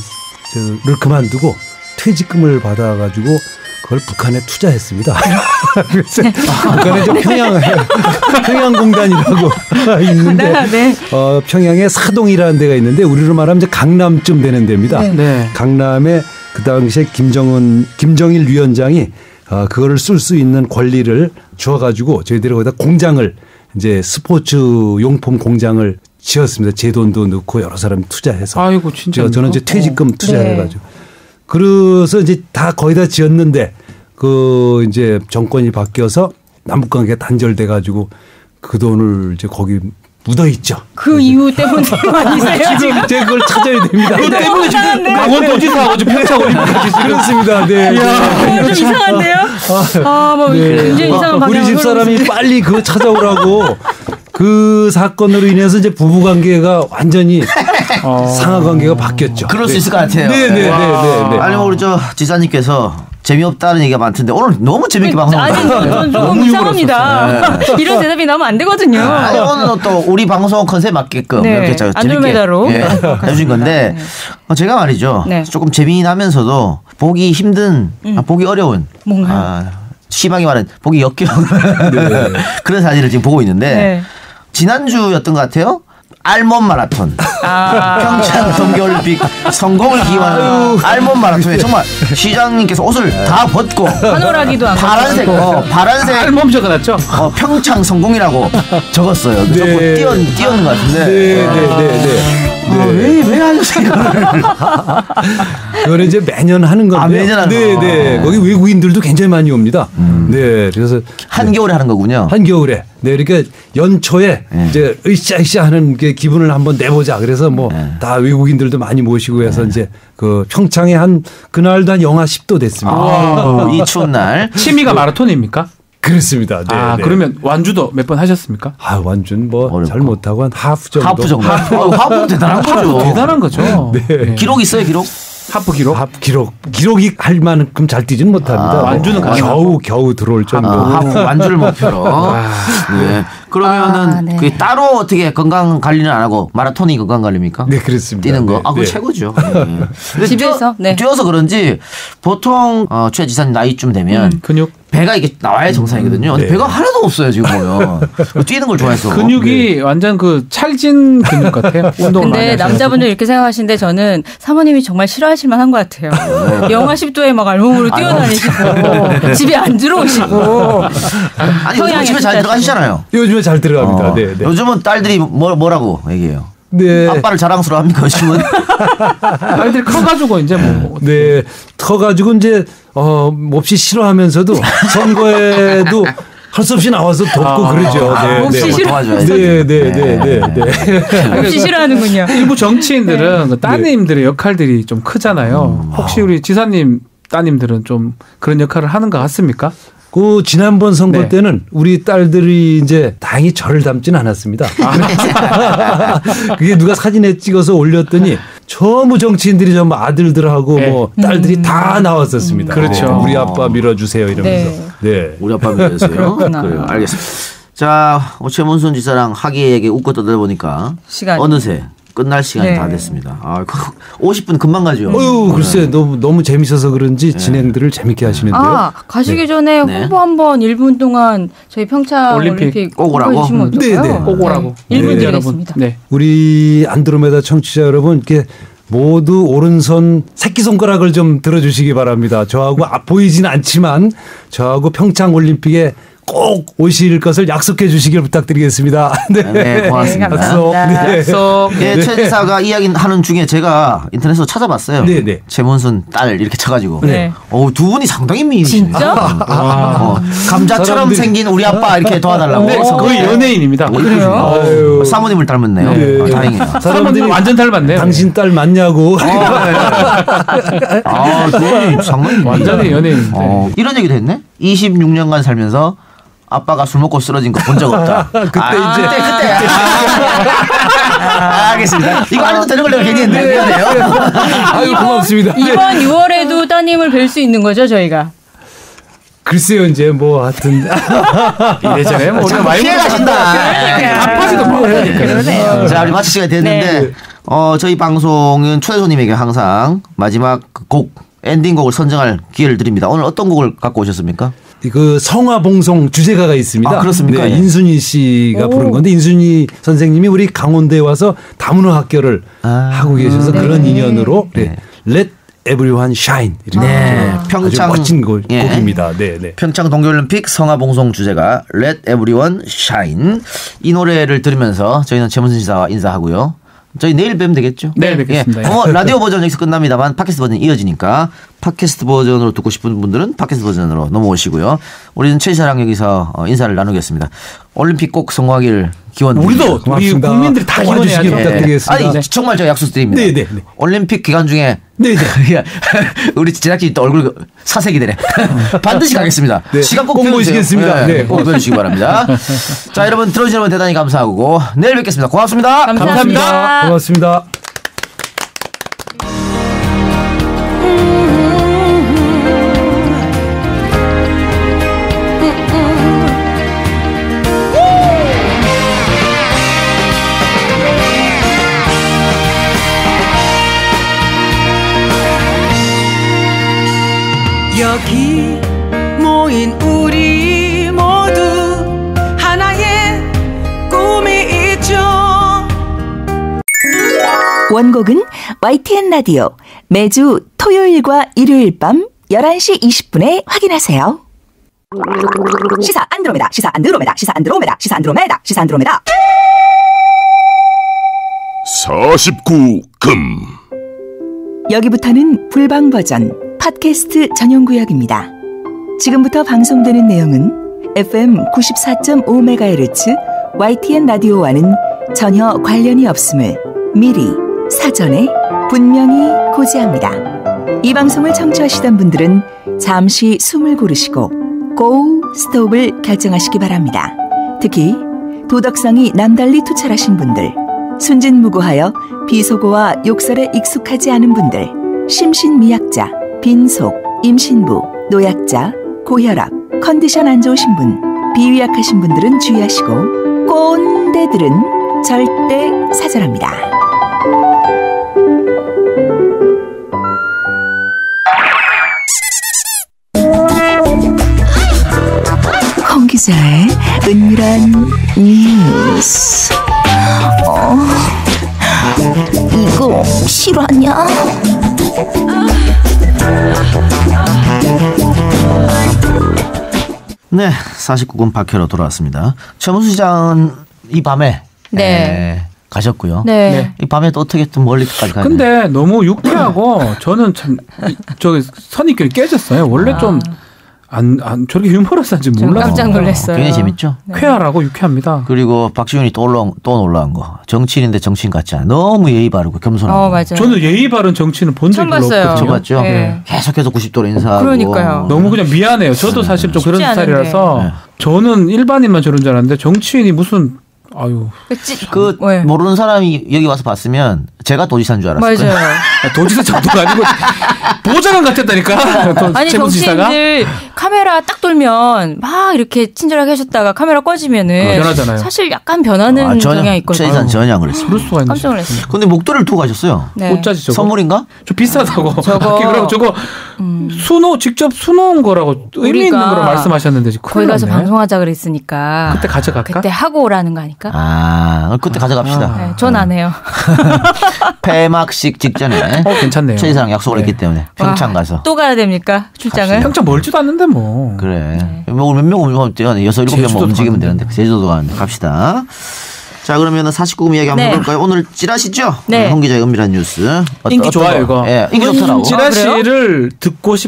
를 그만두고 퇴직금을 받아가지고 그걸 북한에 투자했습니다. 그래서 북한에 좀 평양공단이라고 있는데 평양에 사동이라는 데가 있는데 우리로 말하면 이제 강남쯤 되는 데입니다. 강남에 그 당시에 김정일 위원장이 그거를 쓸 수 있는 권리를 주어가지고 저희들이 거기다 공장을 이제 스포츠 용품 공장을 지었습니다. 제 돈도 넣고 여러 사람 투자해서. 아이고 진짜. 저는 이제 퇴직금 투자해가지고. 그래서 이제 다 거의 다 지었는데 그 이제 정권이 바뀌어서 남북관계가 단절돼 가지고 그 돈을 이제 거기 묻어 있죠. 그 이유 때문에 아니세요? 지금 제가 그걸 찾아야 됩니다. 그 때문에 지금 강원도지사하고 지금 평창올림픽까지 그렇습니다. 네. 좀 이상한데요? 뭐 굉장히 이상한 방향으로. 우리 집 사람이 빨리 그거 찾아오라고. 그 사건으로 인해서 이제 부부 관계가 완전히 상하 관계가 바뀌었죠. 그럴 수 있을 것 같아요. 네네네. 아니 뭐 우리 지사님께서 재미없다는 얘기가 많은데 오늘 너무 재밌게 방송하셨어요. 아니 저는 조금 이상합니다. 이런 대답이 나오면 안 되거든요. 아니 오늘은 또 우리 방송 컨셉 맞게끔 이렇게 안드로메다로 해주신 건데 제가 말이죠. 조금 재미나면서도 보기 힘든, 보기 어려운. 뭔가요? 시방이 말은 보기 역겨운 그런 사진을 지금 보고 있는데 지난주였던 것 같아요. 알몬 마라톤. 평창 동계올림픽 성공을 기원하는 알몬 마라톤에 정말 시장님께서 옷을 다 벗고 환호라기도 안 파란색 알몬 적어놨죠. 평창 성공이라고 적었어요. 그래서 띄우는 것 같은데. 왜 하셨어요? 그거는 이제 매년 하는 건데. 매년 하는 거. 네. 거기 외국인들도 굉장히 많이 옵니다. 네. 그래서 한겨울에 하는 거군요. 한겨울에. 네. 이렇게 연초에 이제 으쌰으쌰 하는 게 기분을 한번 내보자. 그래서 뭐 다 외국인들도 많이 모시고 해서 이제 그 평창에 그날도 한 영하 10도 됐습니다. 이 추운 날. 취미가 마라톤입니까? 그렇습니다. 네, 그러면 완주도 몇 번 하셨습니까? 완주는 뭐 잘 못하고 한 하프 정도. 하프 대단한 거죠. 대단한 거죠. 기록 있어요, 기록? 하프 기록이 할 만큼 잘 뛰지는 못합니다. 완주는 겨우 들어올 정도. 하프 완주를 목표로. 네. 그러면은 그 따로 어떻게 건강 관리는 안 하고 마라톤이 건강 관리입니까? 네, 그렇습니다. 뛰는 거. 그거 최고죠. 네. 집에서 뛰어서 그런지 보통 최 지사님 나이쯤 되면 근육 배가 이게 나와야 정상이거든요. 근데 배가 하나도 없어요 지금 보면. 뛰는 걸 좋아해서. 근육이 완전 그 찰진 근육 같아요. 운동을 근데 남자분들 이렇게 생각하시는데 저는 사모님이 정말 싫어하실 만한 것 같아요. 영하 10도에 막 알몸으로 뛰어다니시고 집에 안 들어오시고. 아니 요즘 집에 잘 들어가시잖아요. 요즘에 잘 들어갑니다. 네. 요즘은 딸들이 뭐라고 얘기해요? 네. 아빠를 자랑스러워합니까 요즘은? 아이들이 커가지고 이제 뭐. 네. 커가지고 이제 몹시 싫어하면서도 선거에도 할 수 없이 나와서 돕고 그러죠. 네, 몹시 싫어하죠. 네. 몹시 싫어하는군요. 일부 정치인들은 그 따님들의 역할들이 좀 크잖아요. 혹시 우리 지사님 따님들은 좀 그런 역할을 하는 것 같습니까? 그 지난번 선거 때는 우리 딸들이 이제 다행히 저를 닮지는 않았습니다. 그게 누가 사진에 찍어서 올렸더니 전부 정치인들이 전부 아들들하고 뭐 딸들이 다 나왔었습니다. 그렇죠. 우리 아빠 밀어주세요 이러면서. 네. 우리 아빠 밀어주세요. 그래요. 알겠습니다. 자, 최문순 지사랑 하기에게 웃고 떠들어보니까 어느새 끝날 시간이 다 됐습니다. 50분 금방 가죠. 글쎄 너무 재밌어서 그런지 진행들을 재밌게 하시는데요. 가시기 전에 홍보 한번 1분 동안 저희 평창 올림픽 꼭 오라고. 네. 꼭 오라고. 1분 여러분. 네. 우리 안드로메다 청취자 여러분 이렇게 모두 오른손 새끼손가락을 좀 들어주시기 바랍니다. 저하고 보이진 않지만 저하고 평창 올림픽에 꼭 오실 것을 약속해 주시길 부탁드리겠습니다. 네, 고맙습니다. 약속. 네, 최 지사가 이야기하는 중에 제가 인터넷으로 찾아봤어요. 네. 최문순 딸 이렇게 쳐가지고. 네. 두 분이 상당히 미인이시네요. 진짜? 감자처럼 생긴 우리 아빠 이렇게 도와달라고. 거의 연예인입니다. 그래요? 사모님을 닮았네요. 네. 다행이에요. 사람들이 완전 닮았네요. 당신 딸 맞냐고. 그건 상당히 완전히 연예인인데. 이런 얘기도 했네. 26년간 살면서 아빠가 술 먹고 쓰러진 거 본 적 없다. 그때 그때. 알겠습니다. 이거 안 해도 되는 걸 내가 괜히 했네. 미안해요. 아유, 고맙습니다. 이번 6월에도 따님을 뵐 수 있는 거죠, 저희가? 글쎄요, 이제 뭐 하여튼 이래저래 뭐 우리가 많이 피해가신다. 아파지도 뭐. 자, 우리 마칠 시간이 됐는데 저희 방송은 초대 손님에게 항상 마지막 곡 엔딩곡을 선정할 기회를 드립니다. 오늘 어떤 곡을 갖고 오셨습니까? 그 성화봉송 주제가가 있습니다. 그렇습니까? 네, 인순이 씨가 부른 건데 인순이 선생님이 우리 강원도에 와서 다문화 학교를 하고 계셔서 그런 인연으로 Let Everyone Shine 이렇게 평창 멋진 곡입니다. 네. 평창 동계올림픽 성화봉송 주제가 Let Everyone Shine 이 노래를 들으면서 저희는 최문순 지사와 인사하고요. 저희 내일 뵈면 되겠죠? 네, 뵙겠습니다. 라디오 버전 여기서 끝납니다만 팟캐스트 버전이 이어지니까 팟캐스트 버전으로 듣고 싶은 분들은 팟캐스트 버전으로 넘어오시고요. 우리는 최 지사랑 여기서 인사를 나누겠습니다. 올림픽 꼭 성공하기를 기원드립니다. 우리도 우리 국민들이 다 기원해야죠. 부탁드리겠습니다. 아니 정말 제가 약속드립니다. 네. 올림픽 기간 중에 우리 제작진이 또 얼굴 사색이 되네. 반드시 가겠습니다. 시간 꼭 보시겠습니다. 꼭 보여주시기 바랍니다. 자, 여러분 들어주신 여러분 대단히 감사하고 내일 뵙겠습니다. 고맙습니다. 감사합니다. 고맙습니다. 여기 모인 우리 모두 하나의 꿈이 있죠. 원곡은 YTN 라디오 매주 토요일과 일요일 밤 11시 20분에 확인하세요. 시사 안드로메다, 시사 안드로메다, 시사 안드로메다, 시사 안드로메다, 시사 안드로메다. 49금. 여기부터는 불방 버전 팟캐스트 전용 구역입니다. 지금부터 방송되는 내용은 FM 94.5MHz YTN 라디오와는 전혀 관련이 없음을 미리 사전에 분명히 고지합니다. 이 방송을 청취하시던 분들은 잠시 숨을 고르시고 고 스톱을 결정하시기 바랍니다. 특히 도덕성이 남달리 투철하신 분들, 순진무구하여 비속어와 욕설에 익숙하지 않은 분들, 심신미약자, 빈속, 임신부, 노약자, 고혈압, 컨디션 안 좋으신 분, 비위약하신 분들은 주의하시고 꼰대들은 절대 사절합니다. 홍 기자의 은밀한 뉴스. 이거 실화냐? 네, 49금 박해로 돌아왔습니다. 최문수 시장은 이 밤에 가셨고요. 네. 이 밤에 또 어떻게 좀 멀리까지 가요? 근데 너무 유쾌하고 저는 참 저기 선입견이 깨졌어요. 원래 좀 저렇게 유머러스한지 몰라서 깜짝 놀랐어요. 굉장히 재밌죠. 쾌활하고 유쾌합니다. 그리고 박지훈이 또 놀라운 거. 정치인인데 정치인 같지 않아. 너무 예의 바르고 겸손하고. 맞아요. 저는 예의 바른 정치는 본 적이 별로 없거든요. 처음 봤죠. 네. 계속해서 90도로 인사하고. 그러니까요. 너무 그냥 미안해요. 저도 사실 좀 그런 스타일이라서 저는 일반인만 저런 줄 알았는데 정치인이 무슨 모르는 사람이 여기 와서 봤으면 제가 도지사인 줄 알았어요. 맞아요. 도지사 정도가 아니고 보좌관 같았다니까. 아니 정치인들 카메라 딱 돌면 막 이렇게 친절하게 하셨다가 카메라 꺼지면은 변하잖아요. 사실 약간 변하는 경향이 있거든요. 최이산 전혀 안 그랬어요. 그럴 수가 있는. 깜짝 놀랐어요. 근데 목도리를 두고 가셨어요. 네. 어쩌지 저거? 선물인가? 저 비싸다고. 그럼 저거 직접 수놓은 거라고 의미 있는 거라고 말씀하셨는데 거기 가서 방송하자 그랬으니까 그때 가져갈까? 그때 하고 오라는 거 아닐까? 그때 가져갑시다. 네, 전 안 해요. 폐막식 직전에 괜찮네요. 최이사랑 약속을 했기 때문에 평창 가서 또 가야 됩니까? 출장을? 평창 멀지도 않는데 뭐. 그래. 몇 명 오면 6-7명만 움직이면 되는데 제주도도 가는데 갑시다. 자, 그러면 49금 이야기 한번 해볼까요? 오늘 찌라시죠? 네. 홍 기자의 은밀한 뉴스. 인기 좋아요 이거. 인기 좋더라고. 찌라시를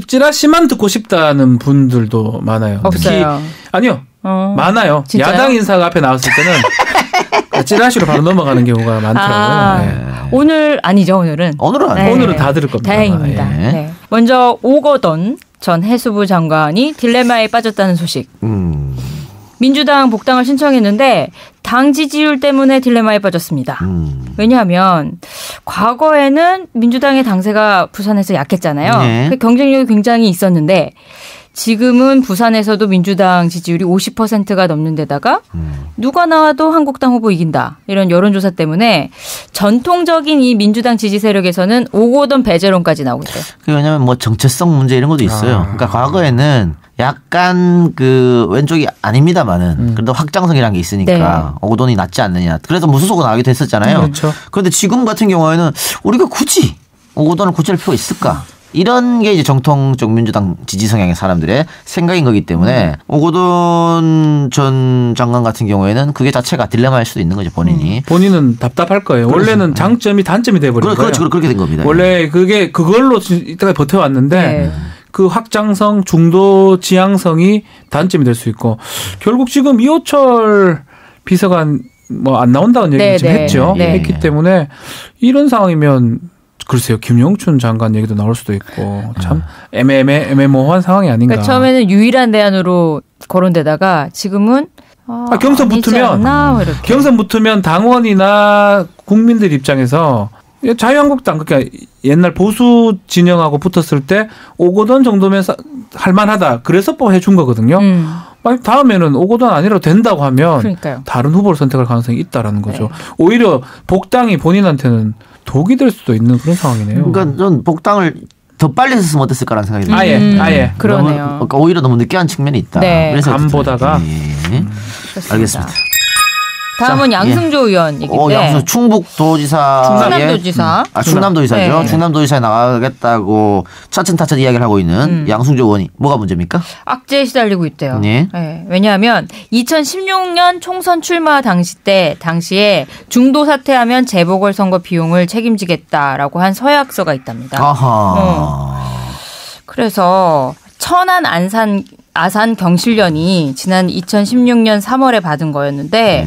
찌라시만 듣고 싶다는 분들도 많아요. 없어요. 아니요. 많아요. 진짜요? 야당 인사가 앞에 나왔을 때는 찌라시로 바로 넘어가는 경우가 많더라고요. 오늘 아니죠, 오늘은. 오늘은 다 들을 겁니다. 다행입니다. 네. 먼저 오거돈 전 해수부 장관이 딜레마에 빠졌다는 소식. 민주당 복당을 신청했는데 당 지지율 때문에 딜레마에 빠졌습니다. 왜냐하면 과거에는 민주당의 당세가 부산에서 약했잖아요. 그 경쟁력이 굉장히 있었는데 지금은 부산에서도 민주당 지지율이 50%가 넘는 데다가 누가 나와도 한국당 후보 이긴다. 이런 여론조사 때문에 전통적인 이 민주당 지지 세력에서는 오고돈 배제론까지 나오고 있어요. 왜냐하면 뭐 정체성 문제 이런 것도 있어요. 그러니까 과거에는 약간 그 왼쪽이 아닙니다만은 그래도 확장성이라는 게 있으니까 오고돈이 낫지 않느냐. 그래서 무소속으로 나가기도 했었잖아요. 그렇죠. 그런데 지금 같은 경우에는 우리가 굳이 오고돈을 고칠 필요가 있을까? 이런 게 이제 정통적 민주당 지지 성향의 사람들의 생각인 거기 때문에 오고돈 전 장관 같은 경우에는 그게 자체가 딜레마일 수도 있는 거죠, 본인이. 본인은 답답할 거예요. 원래는 장점이 단점이 돼버린 거예요. 그렇죠. 그렇게 된 겁니다. 원래 그걸로 이때까지 버텨왔는데 그 확장성, 중도 지향성이 단점이 될 수 있고 결국 지금 이호철 비서관 뭐 안 나온다는 얘기 지금 했죠. 했기 때문에 이런 상황이면 글쎄요, 김용춘 장관 얘기도 나올 수도 있고 참 애매모호한 상황이 아닌가. 그러니까 처음에는 유일한 대안으로 거론되다가 지금은 경선 붙으면 당원이나 국민들 입장에서 자유한국당 그러니까 옛날 보수 진영하고 붙었을 때 오고돈 정도면 할만하다. 그래서 해준 거거든요. 다음에는 오고돈 아니라도 된다고 하면 그러니까요. 다른 후보를 선택할 가능성이 있다라는 거죠. 오히려 복당이 본인한테는 독이 될 수도 있는 그런 상황이네요. 그러니까 전 복당을 더 빨리 했으면 어땠을까라는 생각이 들어요. 아예. 그러네요. 그러니까 오히려 너무 늦게 한 측면이 있다. 그래서 간 보다가. 알겠습니다. 다음은 양승조 의원 얘기인데. 충북도지사. 충남도지사. 충남도지사죠. 네. 충남도지사에 나가겠다고 차츰 이야기를 하고 있는 양승조 의원이 뭐가 문제입니까? 악재에 시달리고 있대요. 네. 왜냐하면 2016년 총선 출마 당시에 중도 사퇴하면 재보궐선거 비용을 책임지겠다라고 한 서약서가 있답니다. 그래서 천안 아산 경실련이 지난 2016년 3월에 받은 거였는데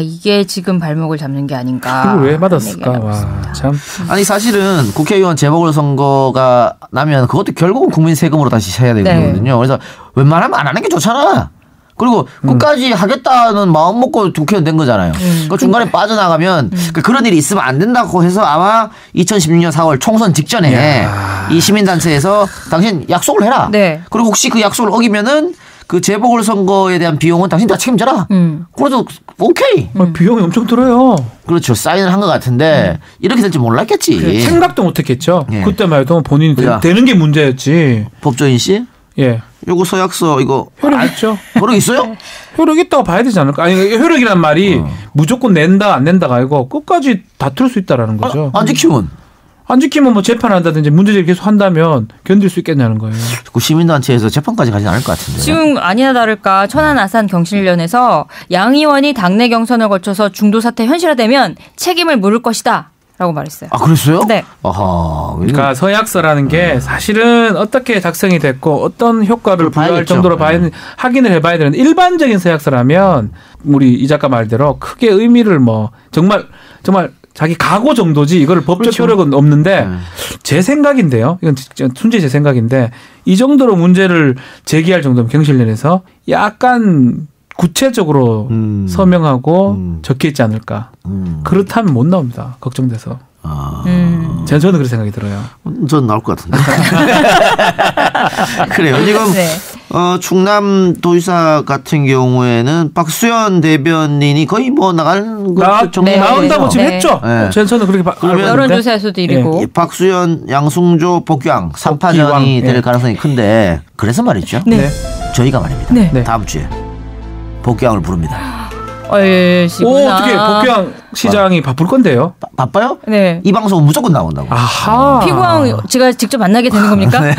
이게 지금 발목을 잡는 게 아닌가. 그걸 왜 받았을까? 참. 아니 사실은 국회의원 재보궐선거가 나면 그것도 결국은 국민 세금으로 다시 해야 되거든요. 그래서 웬만하면 안 하는 게 좋잖아. 그리고 끝까지 하겠다는 마음 먹고 국회의원 된 거잖아요. 그 중간에 빠져나가면 그런 일이 있으면 안 된다고 해서 아마 2016년 4월 총선 직전에 이 시민단체에서 당신 약속을 해라. 네. 그리고 혹시 그 약속을 어기면은 그 재보궐선거에 대한 비용은 당신 다 책임져라. 그래도 오케이. 비용이 엄청 들어요. 그렇죠. 사인을 한 것 같은데 이렇게 될지 몰랐겠지. 그래, 생각도 못했겠죠. 예. 그때만 해도 본인이 되는 게 문제였지. 법조인 씨? 예. 요거 서약서 이거 효력 있죠. 효력 있어요? 효력 있다고 봐야 되지 않을까? 아니 효력이란 말이 무조건 낸다 안 낸다가 아니고 끝까지 다툴 수 있다라는 거죠. 안 지키면? 안 지키면 뭐 재판한다든지 문제제기 계속 한다면 견딜 수 있겠냐는 거예요. 그 시민단체에서 재판까지 가지 않을 것 같은데. 지금 아니나 다를까 천안 아산 경실련에서 양 의원이 당내 경선을 거쳐서 중도 사태 현실화되면 책임을 물을 것이다. 라고 말했어요. 아, 그랬어요? 네. 아하. 그러니까 서약서라는 게 사실은 어떻게 작성이 됐고 어떤 효과를 부여할 정도로 확인을 해봐야 되는데 일반적인 서약서라면 우리 이 작가 말대로 크게 의미를 뭐 정말 자기 각오 정도지 이거를 법적 그렇죠. 효력은 없는데 제 생각인데요. 이건 순전히 제 생각인데 이 정도로 문제를 제기할 정도면 경실련에서 약간 구체적으로 서명하고 적혀 있지 않을까. 그렇다면 못 나옵니다. 걱정돼서. 저는 그런 생각이 들어요. 전 나올 것 같은데. 그래요. 지금 네. 충남도지사 같은 경우에는 박수현 대변인이 거의 뭐 나가는 것 정도 나온다고 지금 했죠. 네. 저는 그렇게 여론조사에서도 이르고 네. 박수현, 양승조, 복귀왕 3파전이 될 가능성이 큰데 그래서 말이죠. 네. 저희가 말입니다. 네. 다음 주에 복귀왕을 부릅니다. 어떻게 복귀왕 시장이 바쁠 건데요? 바빠요? 네. 이 방송은 무조건 나온다고. 아하. 피구왕 제가 직접 만나게 되는 겁니까? 네.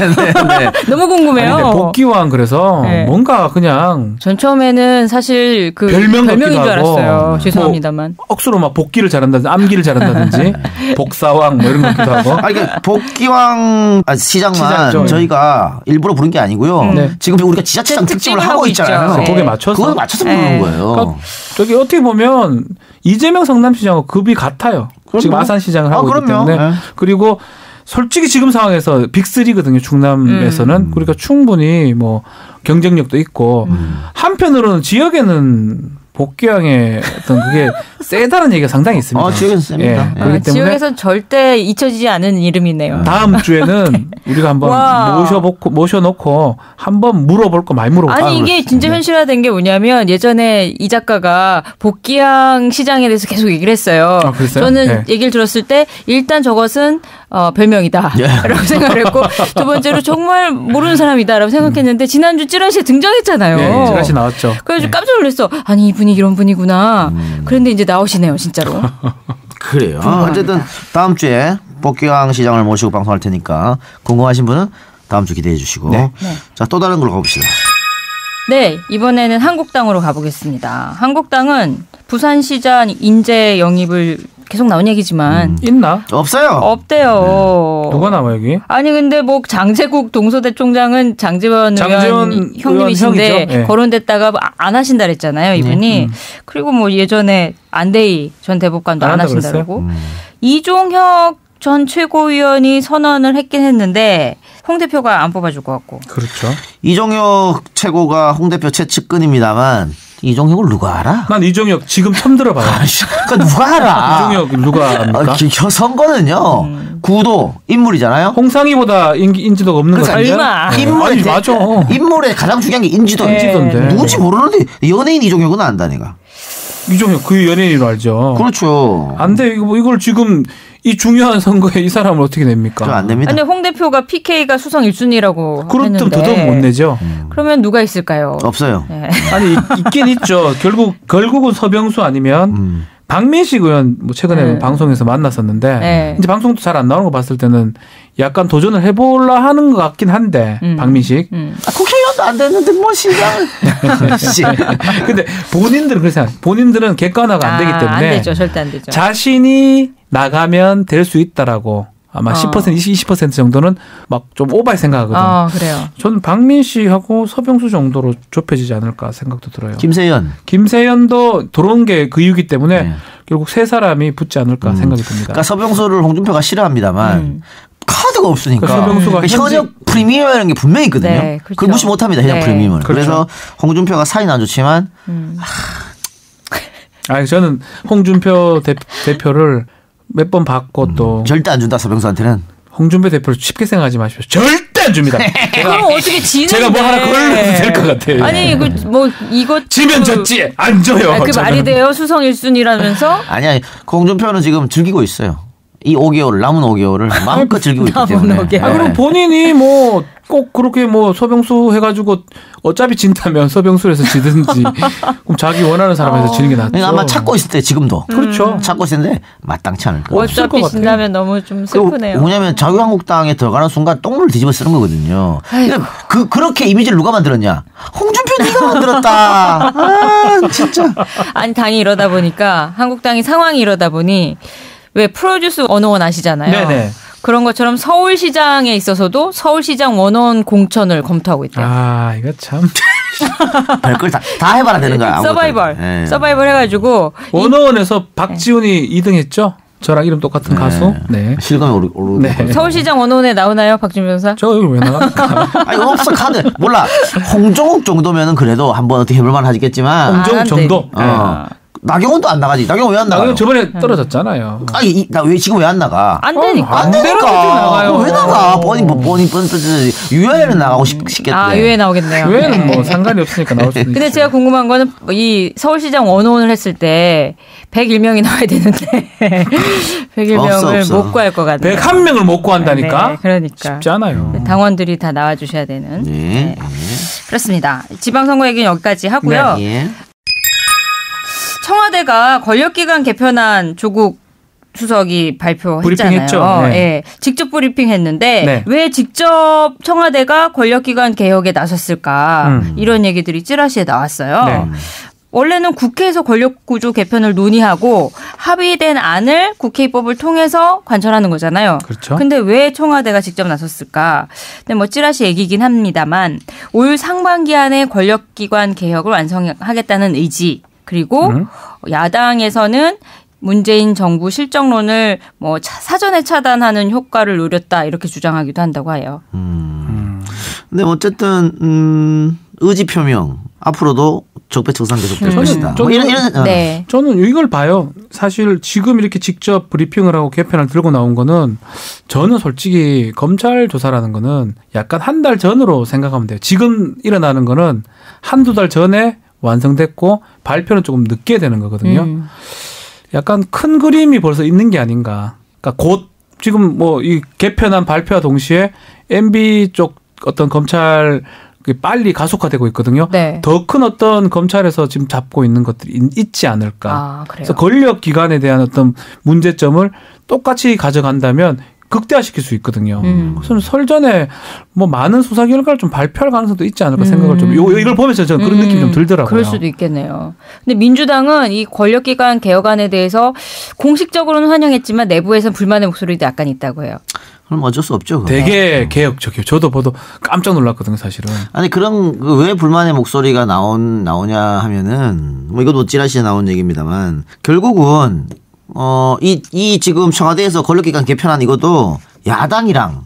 너무 궁금해요. 아니, 복귀왕 그래서 네. 뭔가 그냥 전 처음에는 사실 그 별명인 줄 알았어요. 죄송합니다만. 뭐 억수로 막 복귀를 잘한다든지 암기를 잘한다든지 복사왕 뭐 이런 것 같기도 하고. 아니, 그러니까 복귀왕 시장만 저희가 일부러 부른 게 아니고요. 지금 우리가 지자체장 특집을 하고 있잖아요. 거기에 맞춰서. 그걸 맞춰서 부르는 거예요. 그러니까 저기 어떻게 보면 이재명 성남시장하고 급이 같아요. 그럼요. 지금 아산시장을 하고 있기 때문에. 네. 그리고 솔직히 지금 상황에서 빅3거든요. 충남에서는. 그러니까 충분히 뭐 경쟁력도 있고 한편으로는 지역에는 복귀왕의 어떤 그게 세다는 얘기가 상당히 있습니다. 지역에서 셉니다. 예. 그렇기 때문에 지역에선 절대 잊혀지지 않은 이름이네요. 다음 주에는 우리가 한번 모셔놓고 한번 물어볼 거 많이 물어볼게요. 아니 이게 진짜 현실화된 게 뭐냐면 예전에 이 작가가 복귀왕 시장에 대해서 계속 얘기를 했어요. 저는 얘기를 들었을 때 일단 저것은 별명이다라고 생각을 했고 두 번째로 정말 모르는 사람이다라고 생각했는데 지난주 찌라시에 등장했잖아요. 네, 찌라시 나왔죠. 그래서 깜짝 놀랐어. 아니 이분이 이런 분이구나. 그런데 이제 나오시네요, 진짜로. 그래요. 어쨌든 다음 주에 복귀왕 시장을 모시고 방송할 테니까 궁금하신 분은 다음 주 기대해 주시고. 네. 자, 또 다른 걸로 가봅시다. 네, 이번에는 한국당으로 가보겠습니다. 한국당은 부산시장 인재 영입을 계속 나온 얘기지만 있나? 없어요. 없대요. 누가 나와 여기? 아니 근데 뭐 장제국 동소대 총장은 장제원 의원 형님이신데 네. 거론됐다가 안 하신다 그랬잖아요 이분이. 그리고 뭐 예전에 안대희 전 대법관도 안 하신다고. 이종혁 전 최고위원이 선언을 했긴 했는데 홍 대표가 안 뽑아줄 것 같고. 그렇죠. 이종혁 최고가 홍 대표 최측근입니다만 이종혁을 누가 알아? 난 이종혁 지금 처음 들어봐요. 그러니까 누가 알아? 이종혁 누가 압니까? 선거는요. 구도 인물이잖아요. 홍상희보다 인지도가 없는 거 아니야? 인물에 가장 중요한 게 인지도인데. 누군지 모르는데 연예인 이종혁은 안다 내가. 이종혁 그 연예인으로 알죠. 그렇죠. 안 돼. 이걸 지금 이 중요한 선거에 이 사람을 어떻게 냅니까? 안 됩니다. 아니 홍 대표가 PK가 수성 1순위라고 그렇다면 더더욱 못 내죠. 그러면 누가 있을까요? 없어요. 네. 아니 있긴 있죠. 결국은 서병수 아니면 박민식 의원 뭐 최근에 방송에서 만났었는데 이제 방송도 잘 안 나오는 거 봤을 때는 약간 도전을 해보려 하는 것 같긴 한데 박민식. 국회의원도 안 됐는데 뭐 시장을. 근데 본인들은 그래서 본인들은 객관화가 안 되기 때문에 안 되죠. 절대 안 되죠. 자신이 나가면 될 수 있다라고 아마 10% 20% 정도는 막 좀 오바할 생각하거든요. 그래요. 전 박민식하고 서병수 정도로 좁혀지지 않을까 생각도 들어요. 김세연도 들어온 게 그 이유기 때문에 결국 세 사람이 붙지 않을까 생각이 듭니다. 그러니까 서병수를 홍준표가 싫어합니다만 카드가 없으니까. 서병수가 현역 프리미엄이라는 게 분명히 있거든요. 네, 그렇죠. 그걸 무시 못합니다. 현역 프리미엄을. 그렇죠. 그래서 홍준표가 사이는 안 좋지만 저는 홍준표 대표를 몇 번 봤고 또 절대 안 준다. 서병수한테는. 홍준표 대표를 쉽게 생각하지 마십시오. 절대 안 줍니다. 그럼 어떻게 지는데? 제가 뭐 하나 걸러도 될 것 같아요. 아니 뭐 이것 지면 졌지 안 줘요. 그 말이 돼요. 수성 1순위라면서? 아니 홍준표는 지금 즐기고 있어요. 이 5개월 남은 5개월을 마음껏 즐기고 있기 때문에. 그럼 본인이 뭐 꼭 그렇게 뭐 서병수 해가지고 어차피 진다면 서병수에서 지든지 그럼 자기 원하는 사람에서 지는 게 낫죠. 아마 찾고 있을 때 지금도 그렇죠. 찾고 있었는데 마땅치 않을 거예요. 어차피 진다면 너무 좀 슬프네요. 뭐냐면 자유한국당에 들어가는 순간 똥을 뒤집어 쓰는 거거든요. 그렇게 이미지를 누가 만들었냐? 홍준표 네가 만들었다. 아 진짜. 아니 당이 이러다 보니까 한국당이 상황이 이러다 보니 왜 프로듀스 101 아시잖아요. 네네. 그런 것처럼 서울시장에 있어서도 서울시장 원원 공천을 검토하고 있대요. 아 이거 참. 별걸 다 해봐라 되는 거야. 서바이벌. 네. 서바이벌 해가지고. 원어원에서 박지훈이 2등 했죠? 저랑 이름 똑같은 가수. 네. 실감이 오르고. 네. 서울시장 원원에 나오나요, 박준 변호사? 저 여기 왜 나갑니까? 아니 없어 카드. 몰라. 홍종욱 정도면은 그래도 한번 어떻게 해볼만 하겠지만. 홍종욱 정도. 나경원도 안 나가지. 나경원 왜 안 나가요? 나경원 저번에 떨어졌잖아요. 아니 나 왜 지금 왜 안 나가? 안 되니까. 안 되니까. 왜 나가? 뻔히 유엔에는 나가고 싶겠대. 아 유엔 나오겠네요. 유엔은 뭐 상관이 없으니까 나올 수 있는. 근데 제가 궁금한 거는 이 서울시장 원원을 했을 때 101명이 나와야 되는데 101명을 못 구할 것 같네요. 101명을 못 구한다니까. 네, 그러니까 쉽지 않아요. 당원들이 다 나와주셔야 되는. 네. 그렇습니다. 지방선거 얘기는 여기까지 하고요. 네. 청와대가 권력기관 개편안 조국 수석이 발표했잖아요. 네. 네. 직접 브리핑했는데 네. 왜 직접 청와대가 권력기관 개혁에 나섰을까 이런 얘기들이 찌라시에 나왔어요. 네. 원래는 국회에서 권력구조 개편을 논의하고 합의된 안을 국회 입법을 통해서 관철하는 거잖아요. 그렇죠. 근데 왜 청와대가 직접 나섰을까? 근데 뭐 찌라시 얘기긴 합니다만 올 상반기 안에 권력기관 개혁을 완성하겠다는 의지 그리고 야당에서는 문재인 정부 실정론을 뭐 사전에 차단하는 효과를 노렸다 이렇게 주장하기도 한다고 해요. 근데 어쨌든 의지 표명 앞으로도 적폐청산 계속될 것이다. 네. 저는 이걸 봐요. 사실 지금 이렇게 직접 브리핑을 하고 개편을 들고 나온 거는 저는 솔직히 검찰 조사라는 거는 약간 한 달 전으로 생각하면 돼요. 지금 일어나는 거는 한두 달 전에 완성됐고 발표는 조금 늦게 되는 거거든요. 약간 큰 그림이 벌써 있는 게 아닌가. 그러니까 곧 지금 뭐 이 개편안 발표와 동시에 MB 쪽 어떤 검찰 빨리 가속화되고 있거든요. 네. 더 큰 어떤 검찰에서 지금 잡고 있는 것들이 있지 않을까. 아, 그래서 권력 기관에 대한 어떤 문제점을 똑같이 가져간다면 극대화시킬 수 있거든요. 그래서 설 전에 뭐 많은 수사 결과를 좀 발표할 가능성도 있지 않을까 생각을 좀 이걸 보면서 저는 그런 느낌이 좀 들더라고요. 그럴 수도 있겠네요. 근데 민주당은 이 권력기관 개혁안에 대해서 공식적으로는 환영했지만 내부에서는 불만의 목소리도 약간 있다고 해요. 그럼 어쩔 수 없죠. 되게 개혁적이에요. 저도 보도 깜짝 놀랐거든요, 사실은. 아니 그런 왜 불만의 목소리가 나오냐 하면은 뭐 이것도 찌라시에 나온 얘기입니다만 결국은 이 지금 청와대에서 권력기관 개편안 이것도 야당이랑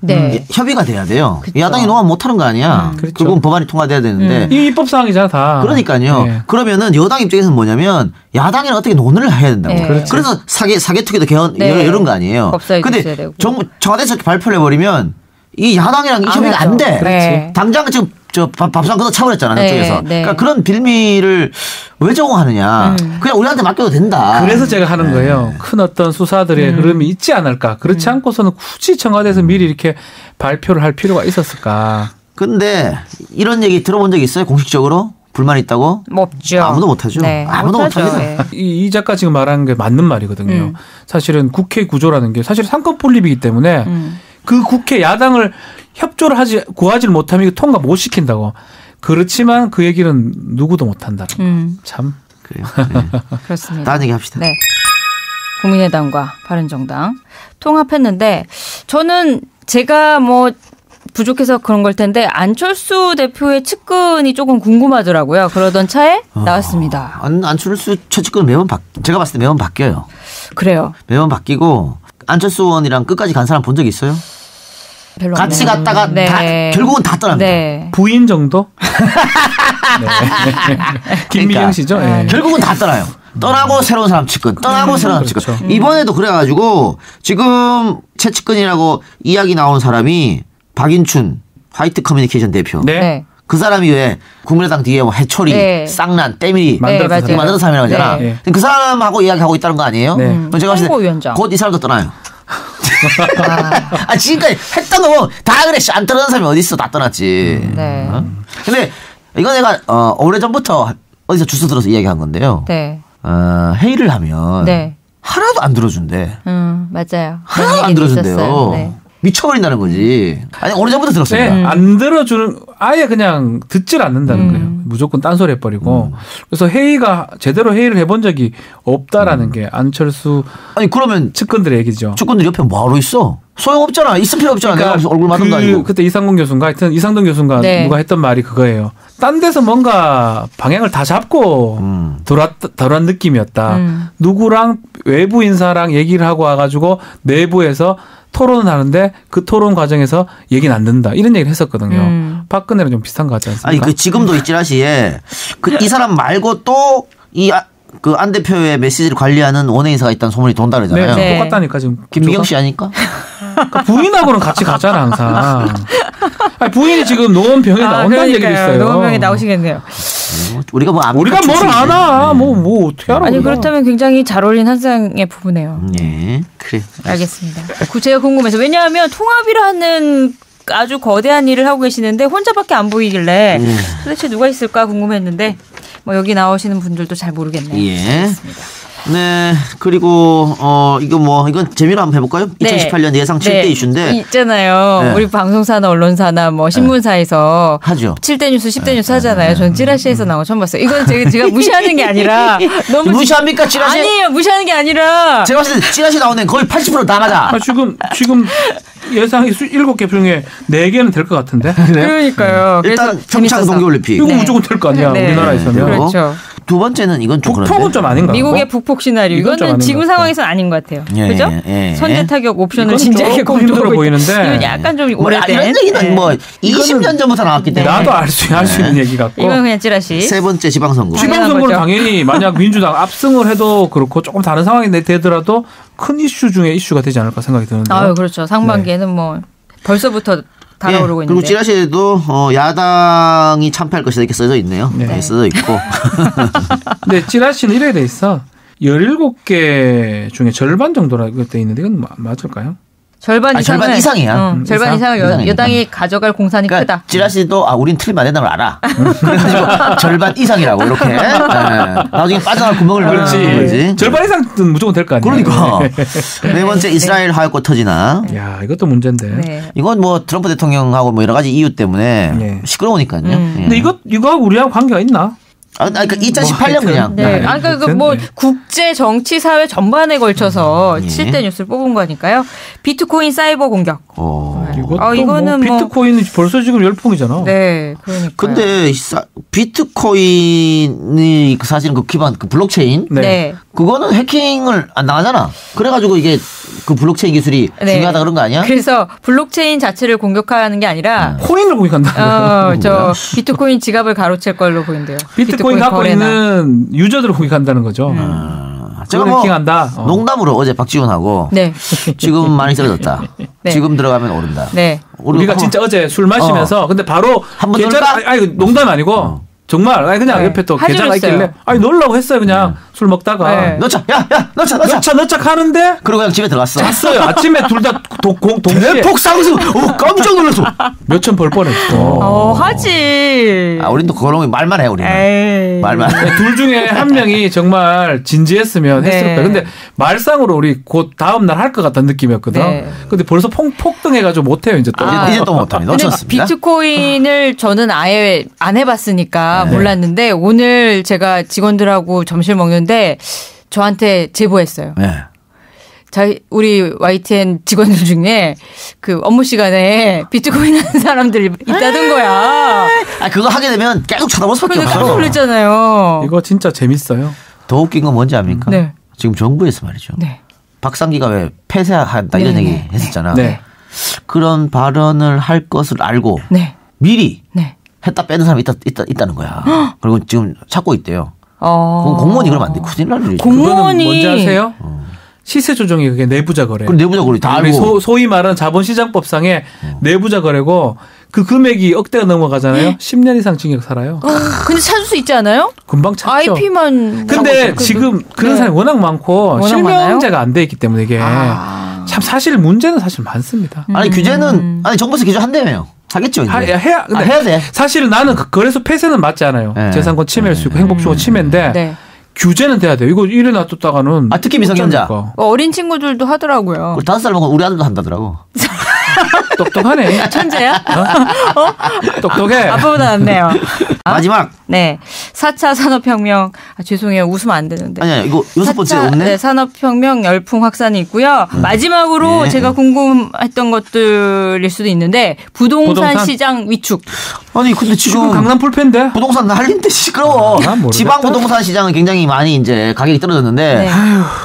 협의가 돼야 돼요. 그쵸. 야당이 농합 못하는 거 아니야. 그렇죠. 결국은 법안이 통과돼야 되는데. 이 입법사항이잖아 다. 그러니까요. 네. 그러면은 여당 입장에서는 뭐냐면 야당이랑 어떻게 논의를 해야 된다고. 네. 그래서 사개특위도 개헌 이런 거 아니에요. 근데 청와대에서 발표를 해버리면 이 야당이랑 이 협의가 안 돼. 네. 당장 지금 밥상 걷어 차버렸잖아요. 저쪽에서. 그러니까 그런 빌미를 왜 제공하느냐. 그냥 우리한테 맡겨도 된다. 그래서 제가 하는 거예요. 큰 어떤 수사들의 흐름이 있지 않을까. 그렇지 않고서는 굳이 청와대에서 미리 이렇게 발표를 할 필요가 있었을까. 근데 이런 얘기 들어본 적 있어요? 공식적으로? 불만 있다고? 없죠. 아무도 못하죠. 네. 아무도 못하죠. 네. 이 작가 지금 말하는 게 맞는 말이거든요. 사실은 국회 구조라는 게 사실 상권 분립이기 때문에 그 국회 야당을 협조를 구하지 못하면 통과 못 시킨다고. 그렇지만 그 얘기는 누구도 못한다. 참. 그래요. 네. 그렇습니다. 다른 얘기 합시다. 네. 국민의당과 바른정당 통합했는데 저는 제가 뭐 부족해서 그런 걸 텐데 안철수 대표의 측근이 조금 궁금하더라고요. 그러던 차에 나왔습니다. 안철수 최측근은 제가 봤을 때 매번 바뀌어요. 그래요. 매번 바뀌고 안철수 의원이랑 끝까지 간 사람 본 적 있어요? 별로 같이 없네요. 갔다가 다, 결국은 다 떠납니다. 네. 부인 정도? 네. 김미경 씨죠? 그러니까, 네. 결국은 다 떠나요. 떠나고 새로운 사람 측근, 떠나고 새로운 사람 그렇죠. 측근. 이번에도 그래가지고 지금 최측근이라고 이야기 나온 사람이 박인춘 화이트 커뮤니케이션 대표. 네. 그 사람이 왜 국민의당 뒤에 뭐 해초리, 네. 쌍난, 때밀이 만드는 사람이라고 하잖아. 네. 그 사람하고 이야기하고 있다는 거 아니에요? 그럼 제가 봤을 때 곧 이 사람도 떠나요. 지금까지 했던 거 다 그래. 안 떠나는 사람이 어디 있어? 다 떠났지. 네. 근데 이거 내가 오래전부터 어디서 주워 들어서 이야기한 건데요. 네. 회의를 하면 하나도 안 들어준대. 맞아요. 하나도 안 들어준대요. 네. 미쳐버린다는 거지. 아니 오래전부터 들었습니다. 네, 안 들어주는 아예 그냥 듣질 않는다는 거예요. 무조건 딴소리 해버리고. 그래서 제대로 회의를 해본 적이 없다라는 게 안철수 아니 그러면 측근들의 얘기죠. 측근들 옆에 뭐하러 있어? 소용없잖아. 있을 필요 없잖아. 그러니까 내가 얼굴 맞은 거 아니고. 그때 이상동 교수인가 하여튼 이상동 교수인가 누가 했던 말이 그거예요. 딴 데서 뭔가 방향을 다 잡고 돌아온 느낌이었다. 누구랑 외부 인사랑 얘기를 하고 와가지고 내부에서 토론을 하는데 그 토론 과정에서 얘기는 안 된다. 이런 얘기를 했었거든요. 박근혜랑 좀 비슷한 것 같지 않습니까? 아니 그 지금도 이 찌라시에 이 사람 말고 또 그 안 대표의 메시지를 관리하는 원외 인사가 있다는 소문이 돈다 그러잖아요. 네. 똑같다니까 지금. 김미경 씨 아닐까? 그러니까 부인하고는 같이 가잖아 항상. 아니, 부인이 지금 노원병에 나온다는 얘기도 있어요. 노원병에 나오시겠네요. 우리가 뭘 아나? 뭐 어떻게 알아? 아니 그렇다면 굉장히 잘 어울린 한 쌍의 부부네요. 네, 그래. 알겠습니다. 제가 궁금해서 왜냐하면 통합이라는 아주 거대한 일을 하고 계시는데 혼자밖에 안 보이길래 도대체 누가 있을까 궁금했는데 뭐 여기 나오시는 분들도 잘 모르겠네요. 예. 알겠습니다. 네. 그리고 이건 재미로 한번 해볼까요? 2018년 예상 7대 이슈인데 있잖아요. 우리 방송사나 언론사나 뭐 신문사에서 하죠. 7대 뉴스, 10대 뉴스 하잖아요. 전 찌라시에서 나온 거 처음 봤어요. 이건 제가 무시하는 게 아니라 너무 무시합니까 찌라시? 아니에요. 무시하는 게 아니라 제가 봤을 때 찌라시 나오는 거의 80% 나가자. 지금 예상이 7개 중에 4개는 될 것 같은데. 그러니까요. 일단 평창 동계올림픽. 이거 무조건 될 거 아니야. 우리나라에서는. 그렇죠. 두 번째는 이건 좀 그런데. 북폭은 좀 아닌가? 미국의 북폭 시나리오. 이거는 지금 상황에서는 아닌 것 같아요. 그죠? 선제 타격 옵션을 진지하게 힘들어 보이는데. 이건 약간 좀 오래된. 이런 얘기는 뭐 20년 전부터 나왔기 때문에. 나도 알 수 있는 얘기 같고. 이건 그냥 찌라시. 세 번째 지방선거. 지방선거는 당연히 만약 민주당 압승을 해도 그렇고 조금 다른 상황이 되더라도 큰 이슈 중에 이슈가 되지 않을까 생각이 드는데. 그렇죠. 상반기에는 뭐 벌써부터 달아오르고 있는데. 그리고 찌라시에도 야당이 참패할 것이다 이렇게 써져 있네요. 써져 있고. 근데 찌라시는 이래 돼 있어. 17개 중에 절반 정도라고 돼 있는데 이건 맞을까요? 절반 이상이야. 절반 이상을 여당이 가져갈 공산이 크다. 찌라시도 우린 틀리면 안 된다는 걸 알아. 그래가지고 절반 이상이라고 이렇게. 나중에 빠져나갈 구멍을 넣는 거지. 절반 이상은 무조건 될 거 아니야. 그러니까. 네 번째 이스라엘 하역고 터지나. 야 이것도 문제인데. 네. 이건 뭐 트럼프 대통령하고 뭐 여러 가지 이유 때문에 시끄러우니까요. 근데 이거하고 우리하고 관계가 있나? 그러니까 2018년 그냥. 네. 그러니까 뭐 국제 정치 사회 전반에 걸쳐서 7대 뉴스를 뽑은 거니까요. 비트코인 사이버 공격. 이거는 비트코인은 벌써 지금 열풍이잖아. 네, 그러니까. 근데 비트코인이 사실은 그 기반 그 블록체인. 네. 그거는 해킹을 안 나가잖아. 그래가지고 이게 그 블록체인 기술이 중요하다 그런 거 아니야? 그래서 블록체인 자체를 공격하는 게 아니라 코인을 공격한다. 저 비트코인 지갑을 가로챌 걸로 보인대요. 비트코인 갖고 있는 유저들을 공격한다는 거죠. 제가 해킹한다. 농담으로 어제 박지훈하고 지금 많이 떨어졌다. 지금 들어가면 오른다. 네. 우리가 진짜 어제 술 마시면서 근데 바로 한번 농담 아니고 정말 그냥 옆에 또 계좌가 있길래 놀라고 했어요. 그냥 술 먹다가 넣자 하는데 그리고 그냥 집에 들어갔어. 잤어요. 아침에 둘 다 동시에 대폭 상승. 깜짝 놀랐어. 몇천 벌 뻔했어. 하지. 우린 또 그런 말만 해 우리는. 말만. 둘 중에 한 명이 정말 진지했으면 했을 거야. 근데 말상으로 우리 곧 다음 날 할 것 같다는 느낌이었거든. 근데 벌써 폭등해가지고 못해요 이제 또. 이제 또 못하네. 놓쳤습니다. 비트코인을 저는 아예 안 해봤으니까 몰랐는데 오늘 제가 직원들하고 점심 먹는데 저한테 제보했어요. 우리 YTN 직원들 중에 그 업무 시간에 비트코인 하는 사람들이 있다는 거야. 그거 하게 되면 계속 쳐다볼 수밖에 없어. 깜짝 놀랐잖아요. 이거 진짜 재밌어요. 더 웃긴 건 뭔지 압니까? 지금 정부에서 말이죠. 박상기가 왜 폐쇄한다 이런 얘기 했었잖아. 그런 발언을 할 것을 알고 네. 미리 했다 빼는 사람이 있다는 거야. 그리고 지금 찾고 있대요. 공무원이 그러면 안 돼. 큰일 날 일이죠. 공무원이 뭔지 아세요? 시세 조정이 그게 내부자 거래. 내부자 거래 다 알고. 소위 말하는 자본시장법상의 내부자 거래고 그 금액이 억대가 넘어가잖아요. 10년 이상 징역 살아요. 근데 찾을 수 있지 않아요? 금방 찾죠. IP만. 근데 지금 그런 사람이 워낙 많고 실명제가 안 돼 있기 때문에 이게 참 사실 문제는 사실 많습니다. 아니 규제는 정부에서 규제한다며요. 하겠죠. 이제. 해야 돼. 사실 나는 거래소 폐쇄는 맞지 않아요. 재산권 침해일 수 있고 행복주거 침해인데 규제는 돼야 돼요. 이거 이래 놔뒀다가는. 특히 미성년자. 어린 친구들도 하더라고요. 5살 먹은 우리 아들도 한다더라고. 똑똑하네. 천재야? 똑똑해. 아빠보다 낫네요. 마지막. 네. 4차 산업혁명. 죄송해요. 웃으면 안 되는데. 아니야. 이거 6번째 없네. 네. 산업혁명 열풍 확산이 있고요. 마지막으로 제가 궁금했던 것들일 수도 있는데 부동산 시장 위축. 아니 근데 지금 강남 불패인데 부동산 난리인데 시끄러워. 지방 부동산 시장은 굉장히 많이 이제 가격이 떨어졌는데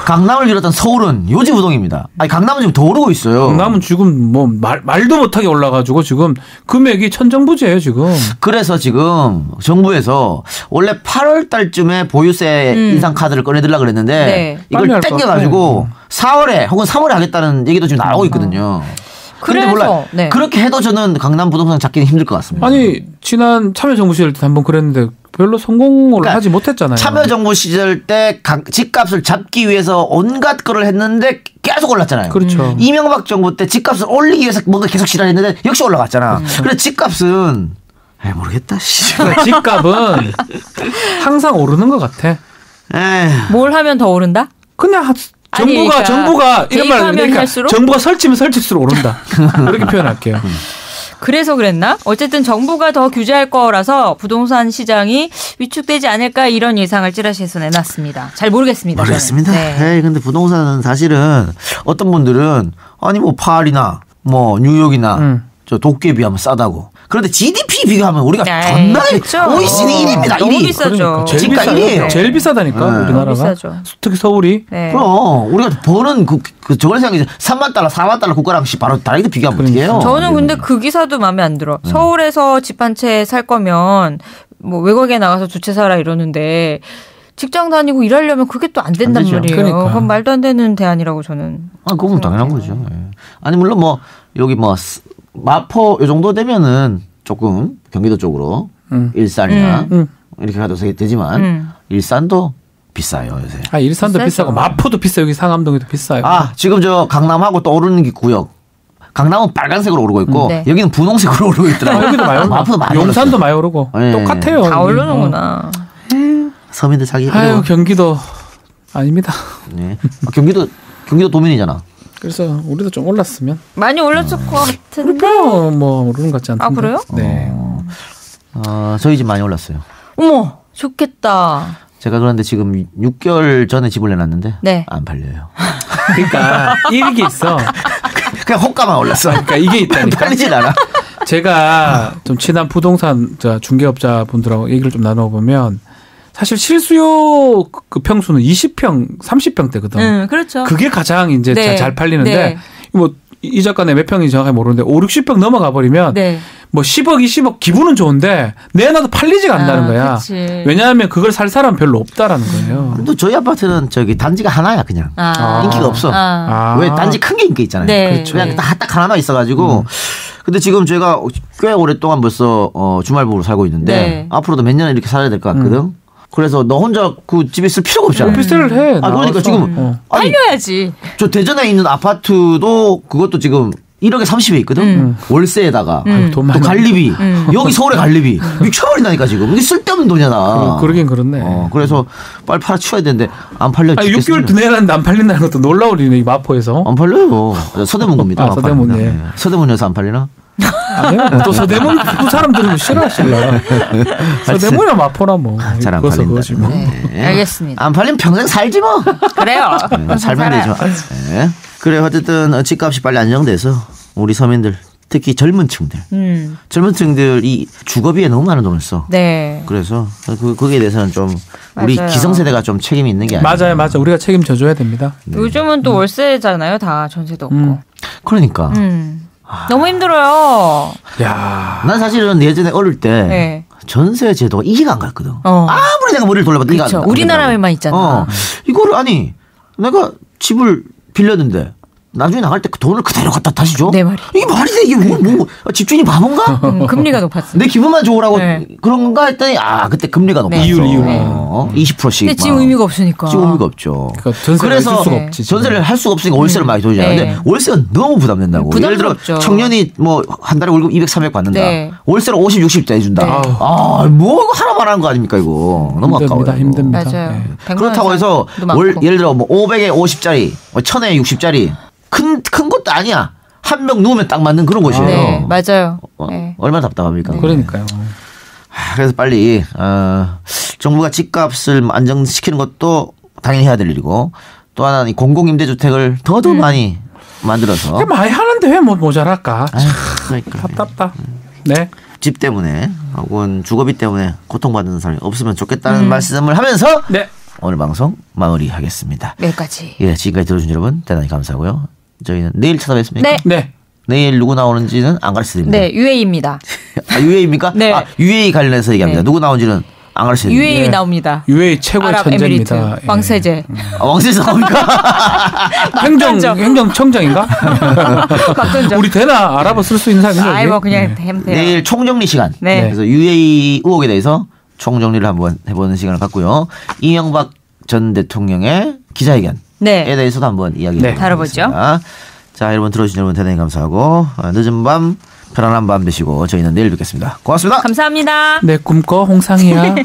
강남을 비롯한 서울은 요지부동입니다. 아니 강남은 지금 더 오르고 있어요. 강남은 지금 뭐 말도 못하게 올라가지고 지금 금액이 천정부지예요 지금. 그래서 지금 정부에서 원래 8월 달쯤에 보유세 인상 카드를 꺼내들라 그랬는데 이걸 땡겨가지고 4월에 혹은 3월에 하겠다는 얘기도 지금 나오고 있거든요. 그런데 몰라 그렇게 해도 저는 강남 부동산 잡기는 힘들 것 같습니다. 아니 지난 참여정부 시절 때 한번 그랬는데 별로 성공을 하지 못했잖아요. 참여정부 시절 때 집값을 잡기 위해서 온갖 거를 했는데 계속 올랐잖아요. 그렇죠. 이명박 정부 때 집값을 올리기 위해서 뭔가 계속 실현했는데 역시 올라갔잖아. 그래서 집값은 모르겠다. 집값은 항상 오르는 것 같아. 뭘 하면 더 오른다? 그냥 정부가 이런 말을 그러니까 정부가 설치면 설칠수록 오른다. 이렇게 표현할게요. 그래서 그랬나? 어쨌든 정부가 더 규제할 거라서 부동산 시장이 위축되지 않을까 이런 예상을 찌라시에서 내놨습니다. 잘 모르겠습니다. 네. 근데 부동산은 사실은 어떤 분들은 아니 뭐 파리나 뭐 뉴욕이나 저 도쿄에 비하면 싸다고. 그런데 GDP 비교하면 우리가 존나게 OECD 1위입니다. 너무 비싸죠. 그러니까. 진짜 1위예요. 제일 비싸다니까 우리나라가. 비싸죠. 특히 서울이. 그럼 우리가 버는 저걸 생각해 3만 달러, 4만 달러 국가랑씩 바로 다르게 비교하면 어떻게 해요? 저는 근데 그 기사도 마음에 안 들어. 서울에서 집 한 채 살 거면 뭐 외곽에 나가서 두 채 사라 이러는데 직장 다니고 일하려면 그게 또 안 된단 말이에요. 그러니까. 그건 말도 안 되는 대안이라고 저는. 그건 당연한 거죠. 아니 물론 뭐 여기 뭐 마포 요 정도 되면은 조금 경기도 쪽으로 일산이나 이렇게 가도 되지만 일산도 비싸요 요새. 일산도 비싸고 마포도 비싸. 여기 상암동에도 비싸요. 지금 저 강남하고 또 오르는 게 구역. 강남은 빨간색으로 오르고 있고 여기는 분홍색으로 오르고 있더라고요. 여기도 많이 오르고. 마포도 많이 용산도 많이 오르고. 똑같아요. 다 오르는구나. 서민들 자기. 경기도 아닙니다. 네. 경기도 도민이잖아. 그래서 우리도 좀 올랐으면 많이 올랐을 것 같은데 뭐 오르는 것 같지 않던데. 그래요? 네. 저희 집 많이 올랐어요. 어머 좋겠다. 제가 그런데 지금 6개월 전에 집을 내놨는데 안 팔려요. 그러니까 이게 있어. 그냥 호가만 올랐어. 그러니까 이게 있다니까. 팔리질 않아. 제가 좀 친한 부동산 중개업자 분들하고 얘기를 좀 나눠보면 사실 실수요 그 평수는 20평, 30평대거든. 그렇죠. 그게 가장 이제 잘 팔리는데 뭐 이 작가네 몇 평인지 정확히 모르는데 5, 60평 넘어가 버리면 뭐 10억, 20억 기분은 좋은데 내놔도 팔리지가 않는다는 거야. 그치. 왜냐하면 그걸 살 사람 별로 없다라는 거예요. 또 저희 아파트는 단지가 하나야 그냥. 인기가 없어. 왜 단지 큰 게 인기 있잖아요. 그렇죠. 그냥 딱 하나만 있어가지고. 근데 지금 제가 꽤 오랫동안 벌써 주말부로 살고 있는데 앞으로도 몇 년은 이렇게 살아야 될 것 같거든. 그래서 너 혼자 그 집에 있을 필요가 없잖아. 오피스텔을 해. 그러니까 지금 팔려야지. 저 대전에 있는 아파트도 그것도 지금 1억에 30에 있거든. 월세에다가 또 관리비. 여기 서울에 관리비. 미쳐버린다니까 지금. 이게 쓸데없는 돈이잖아. 그러긴 그렇네. 그래서 빨리 팔아치워야 되는데 안 팔려. 6개월 내놨는데 안 팔린다는 것도 놀라운 일이네. 이 마포에서. 안 팔려요. 서대문 겁니다. 서대문에. 서대문에서 안 팔리나? 또 서대문 그 사람들은 싫어하실라. 서대문이나 마포나 뭐. 잘 안 팔린다. 뭐. 알겠습니다. 안 팔리면 평생 살지 뭐. 그래요. 살면 되죠. 그래 어쨌든 집값이 빨리 안정돼서 우리 서민들 특히 젊은 층들 젊은 층들이 주거비에 너무 많은 돈을 써. 그래서 거기에 대해서는 좀 우리 기성세대가 좀 책임이 있는 게 아니에요. 맞아요. 우리가 책임져 줘야 됩니다. 요즘은 또 월세잖아요. 다 전세도 없고. 그러니까. 너무 힘들어요. 야, 난 사실은 예전에 어릴 때 네. 전세 제도가 이해가 안 갔거든. 아무리 내가 머리를 돌려봐도 이해가 안 가. 우리나라에만 있잖아. 이거를 아니 내가 집을 빌렸는데 나중에 나갈 때 그 돈을 그대로 갖다 다시 줘? 내 말이. 이게 말이 돼? 이게 뭐 집주인이 바본가? 금리가 높았어. 내 기분만 좋으라고 네. 그런 건가 했더니 그때 금리가 높았어. 네. 이율. 20%씩. 근데 지금 의미가 없으니까. 지금 의미가 없죠. 그러니까 그래서 수가 없지, 전세를 할 수가 없으니까 월세를 많이 돌리잖아요. 근데 월세가 너무 부담된다고. 예를 들어 청년이 뭐 한 달에 월급 200, 300 받는다. 네. 월세를 50, 60 내준다. 네. 뭐 하나만 하는 거 아닙니까 이거. 너무 아까워요. 힘듭니다. 맞아요. 네. 그렇다고 해서 예를 들어 뭐 500에 50짜리, 1000에 60짜리 큰 것도 아니야. 한 명 누우면 딱 맞는 그런 곳이에요. 네, 맞아요. 네. 얼마나 답답합니까? 네. 그러니까요. 그래서 빨리 정부가 집값을 안정시키는 것도 당연히 해야 될 일이고 또 하나는 공공임대주택을 더더 많이 만들어서 많이 하는데 왜 뭐 모자랄까? 그러니까. 답답다. 네. 집 때문에 혹은 주거비 때문에 고통받는 사람이 없으면 좋겠다는 말씀을 하면서 네. 오늘 방송 마무리하겠습니다. 여기까지. 예, 지금까지 들어주신 여러분 대단히 감사하고요. 저희는 내일 찾아뵙습니까? 네. 네. 내일 누구 나오는지는 안 가르쳐드립니다. 네, UA입니다. UA입니까? 네. UA 관련해서 얘기합니다. 네. 누구 나오는지는 안 가르쳐드립니다. UAE 나옵니다. UAE 최고의 천재입니다. 왕세제. 왕세제 나옵니까? 행정청장인가? 우리 대나 알아봐 쓸 수 있는 사람이 아이 뭐 그냥 내일 총정리 시간. 네. 그래서 UAE 의혹에 대해서 총정리를 한번 해보는 시간을 갖고요. 이명박 전 대통령의 기자회견에 대해서도 한번 이야기를 다뤄보죠. 자, 여러분 들어주신 여러분 대단히 감사하고 늦은 밤 편안한 밤 되시고 저희는 내일 뵙겠습니다. 고맙습니다. 감사합니다. 내 꿈꿔 홍상이야.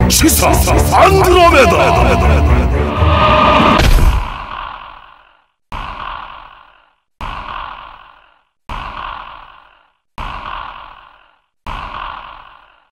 시사 안드로메다.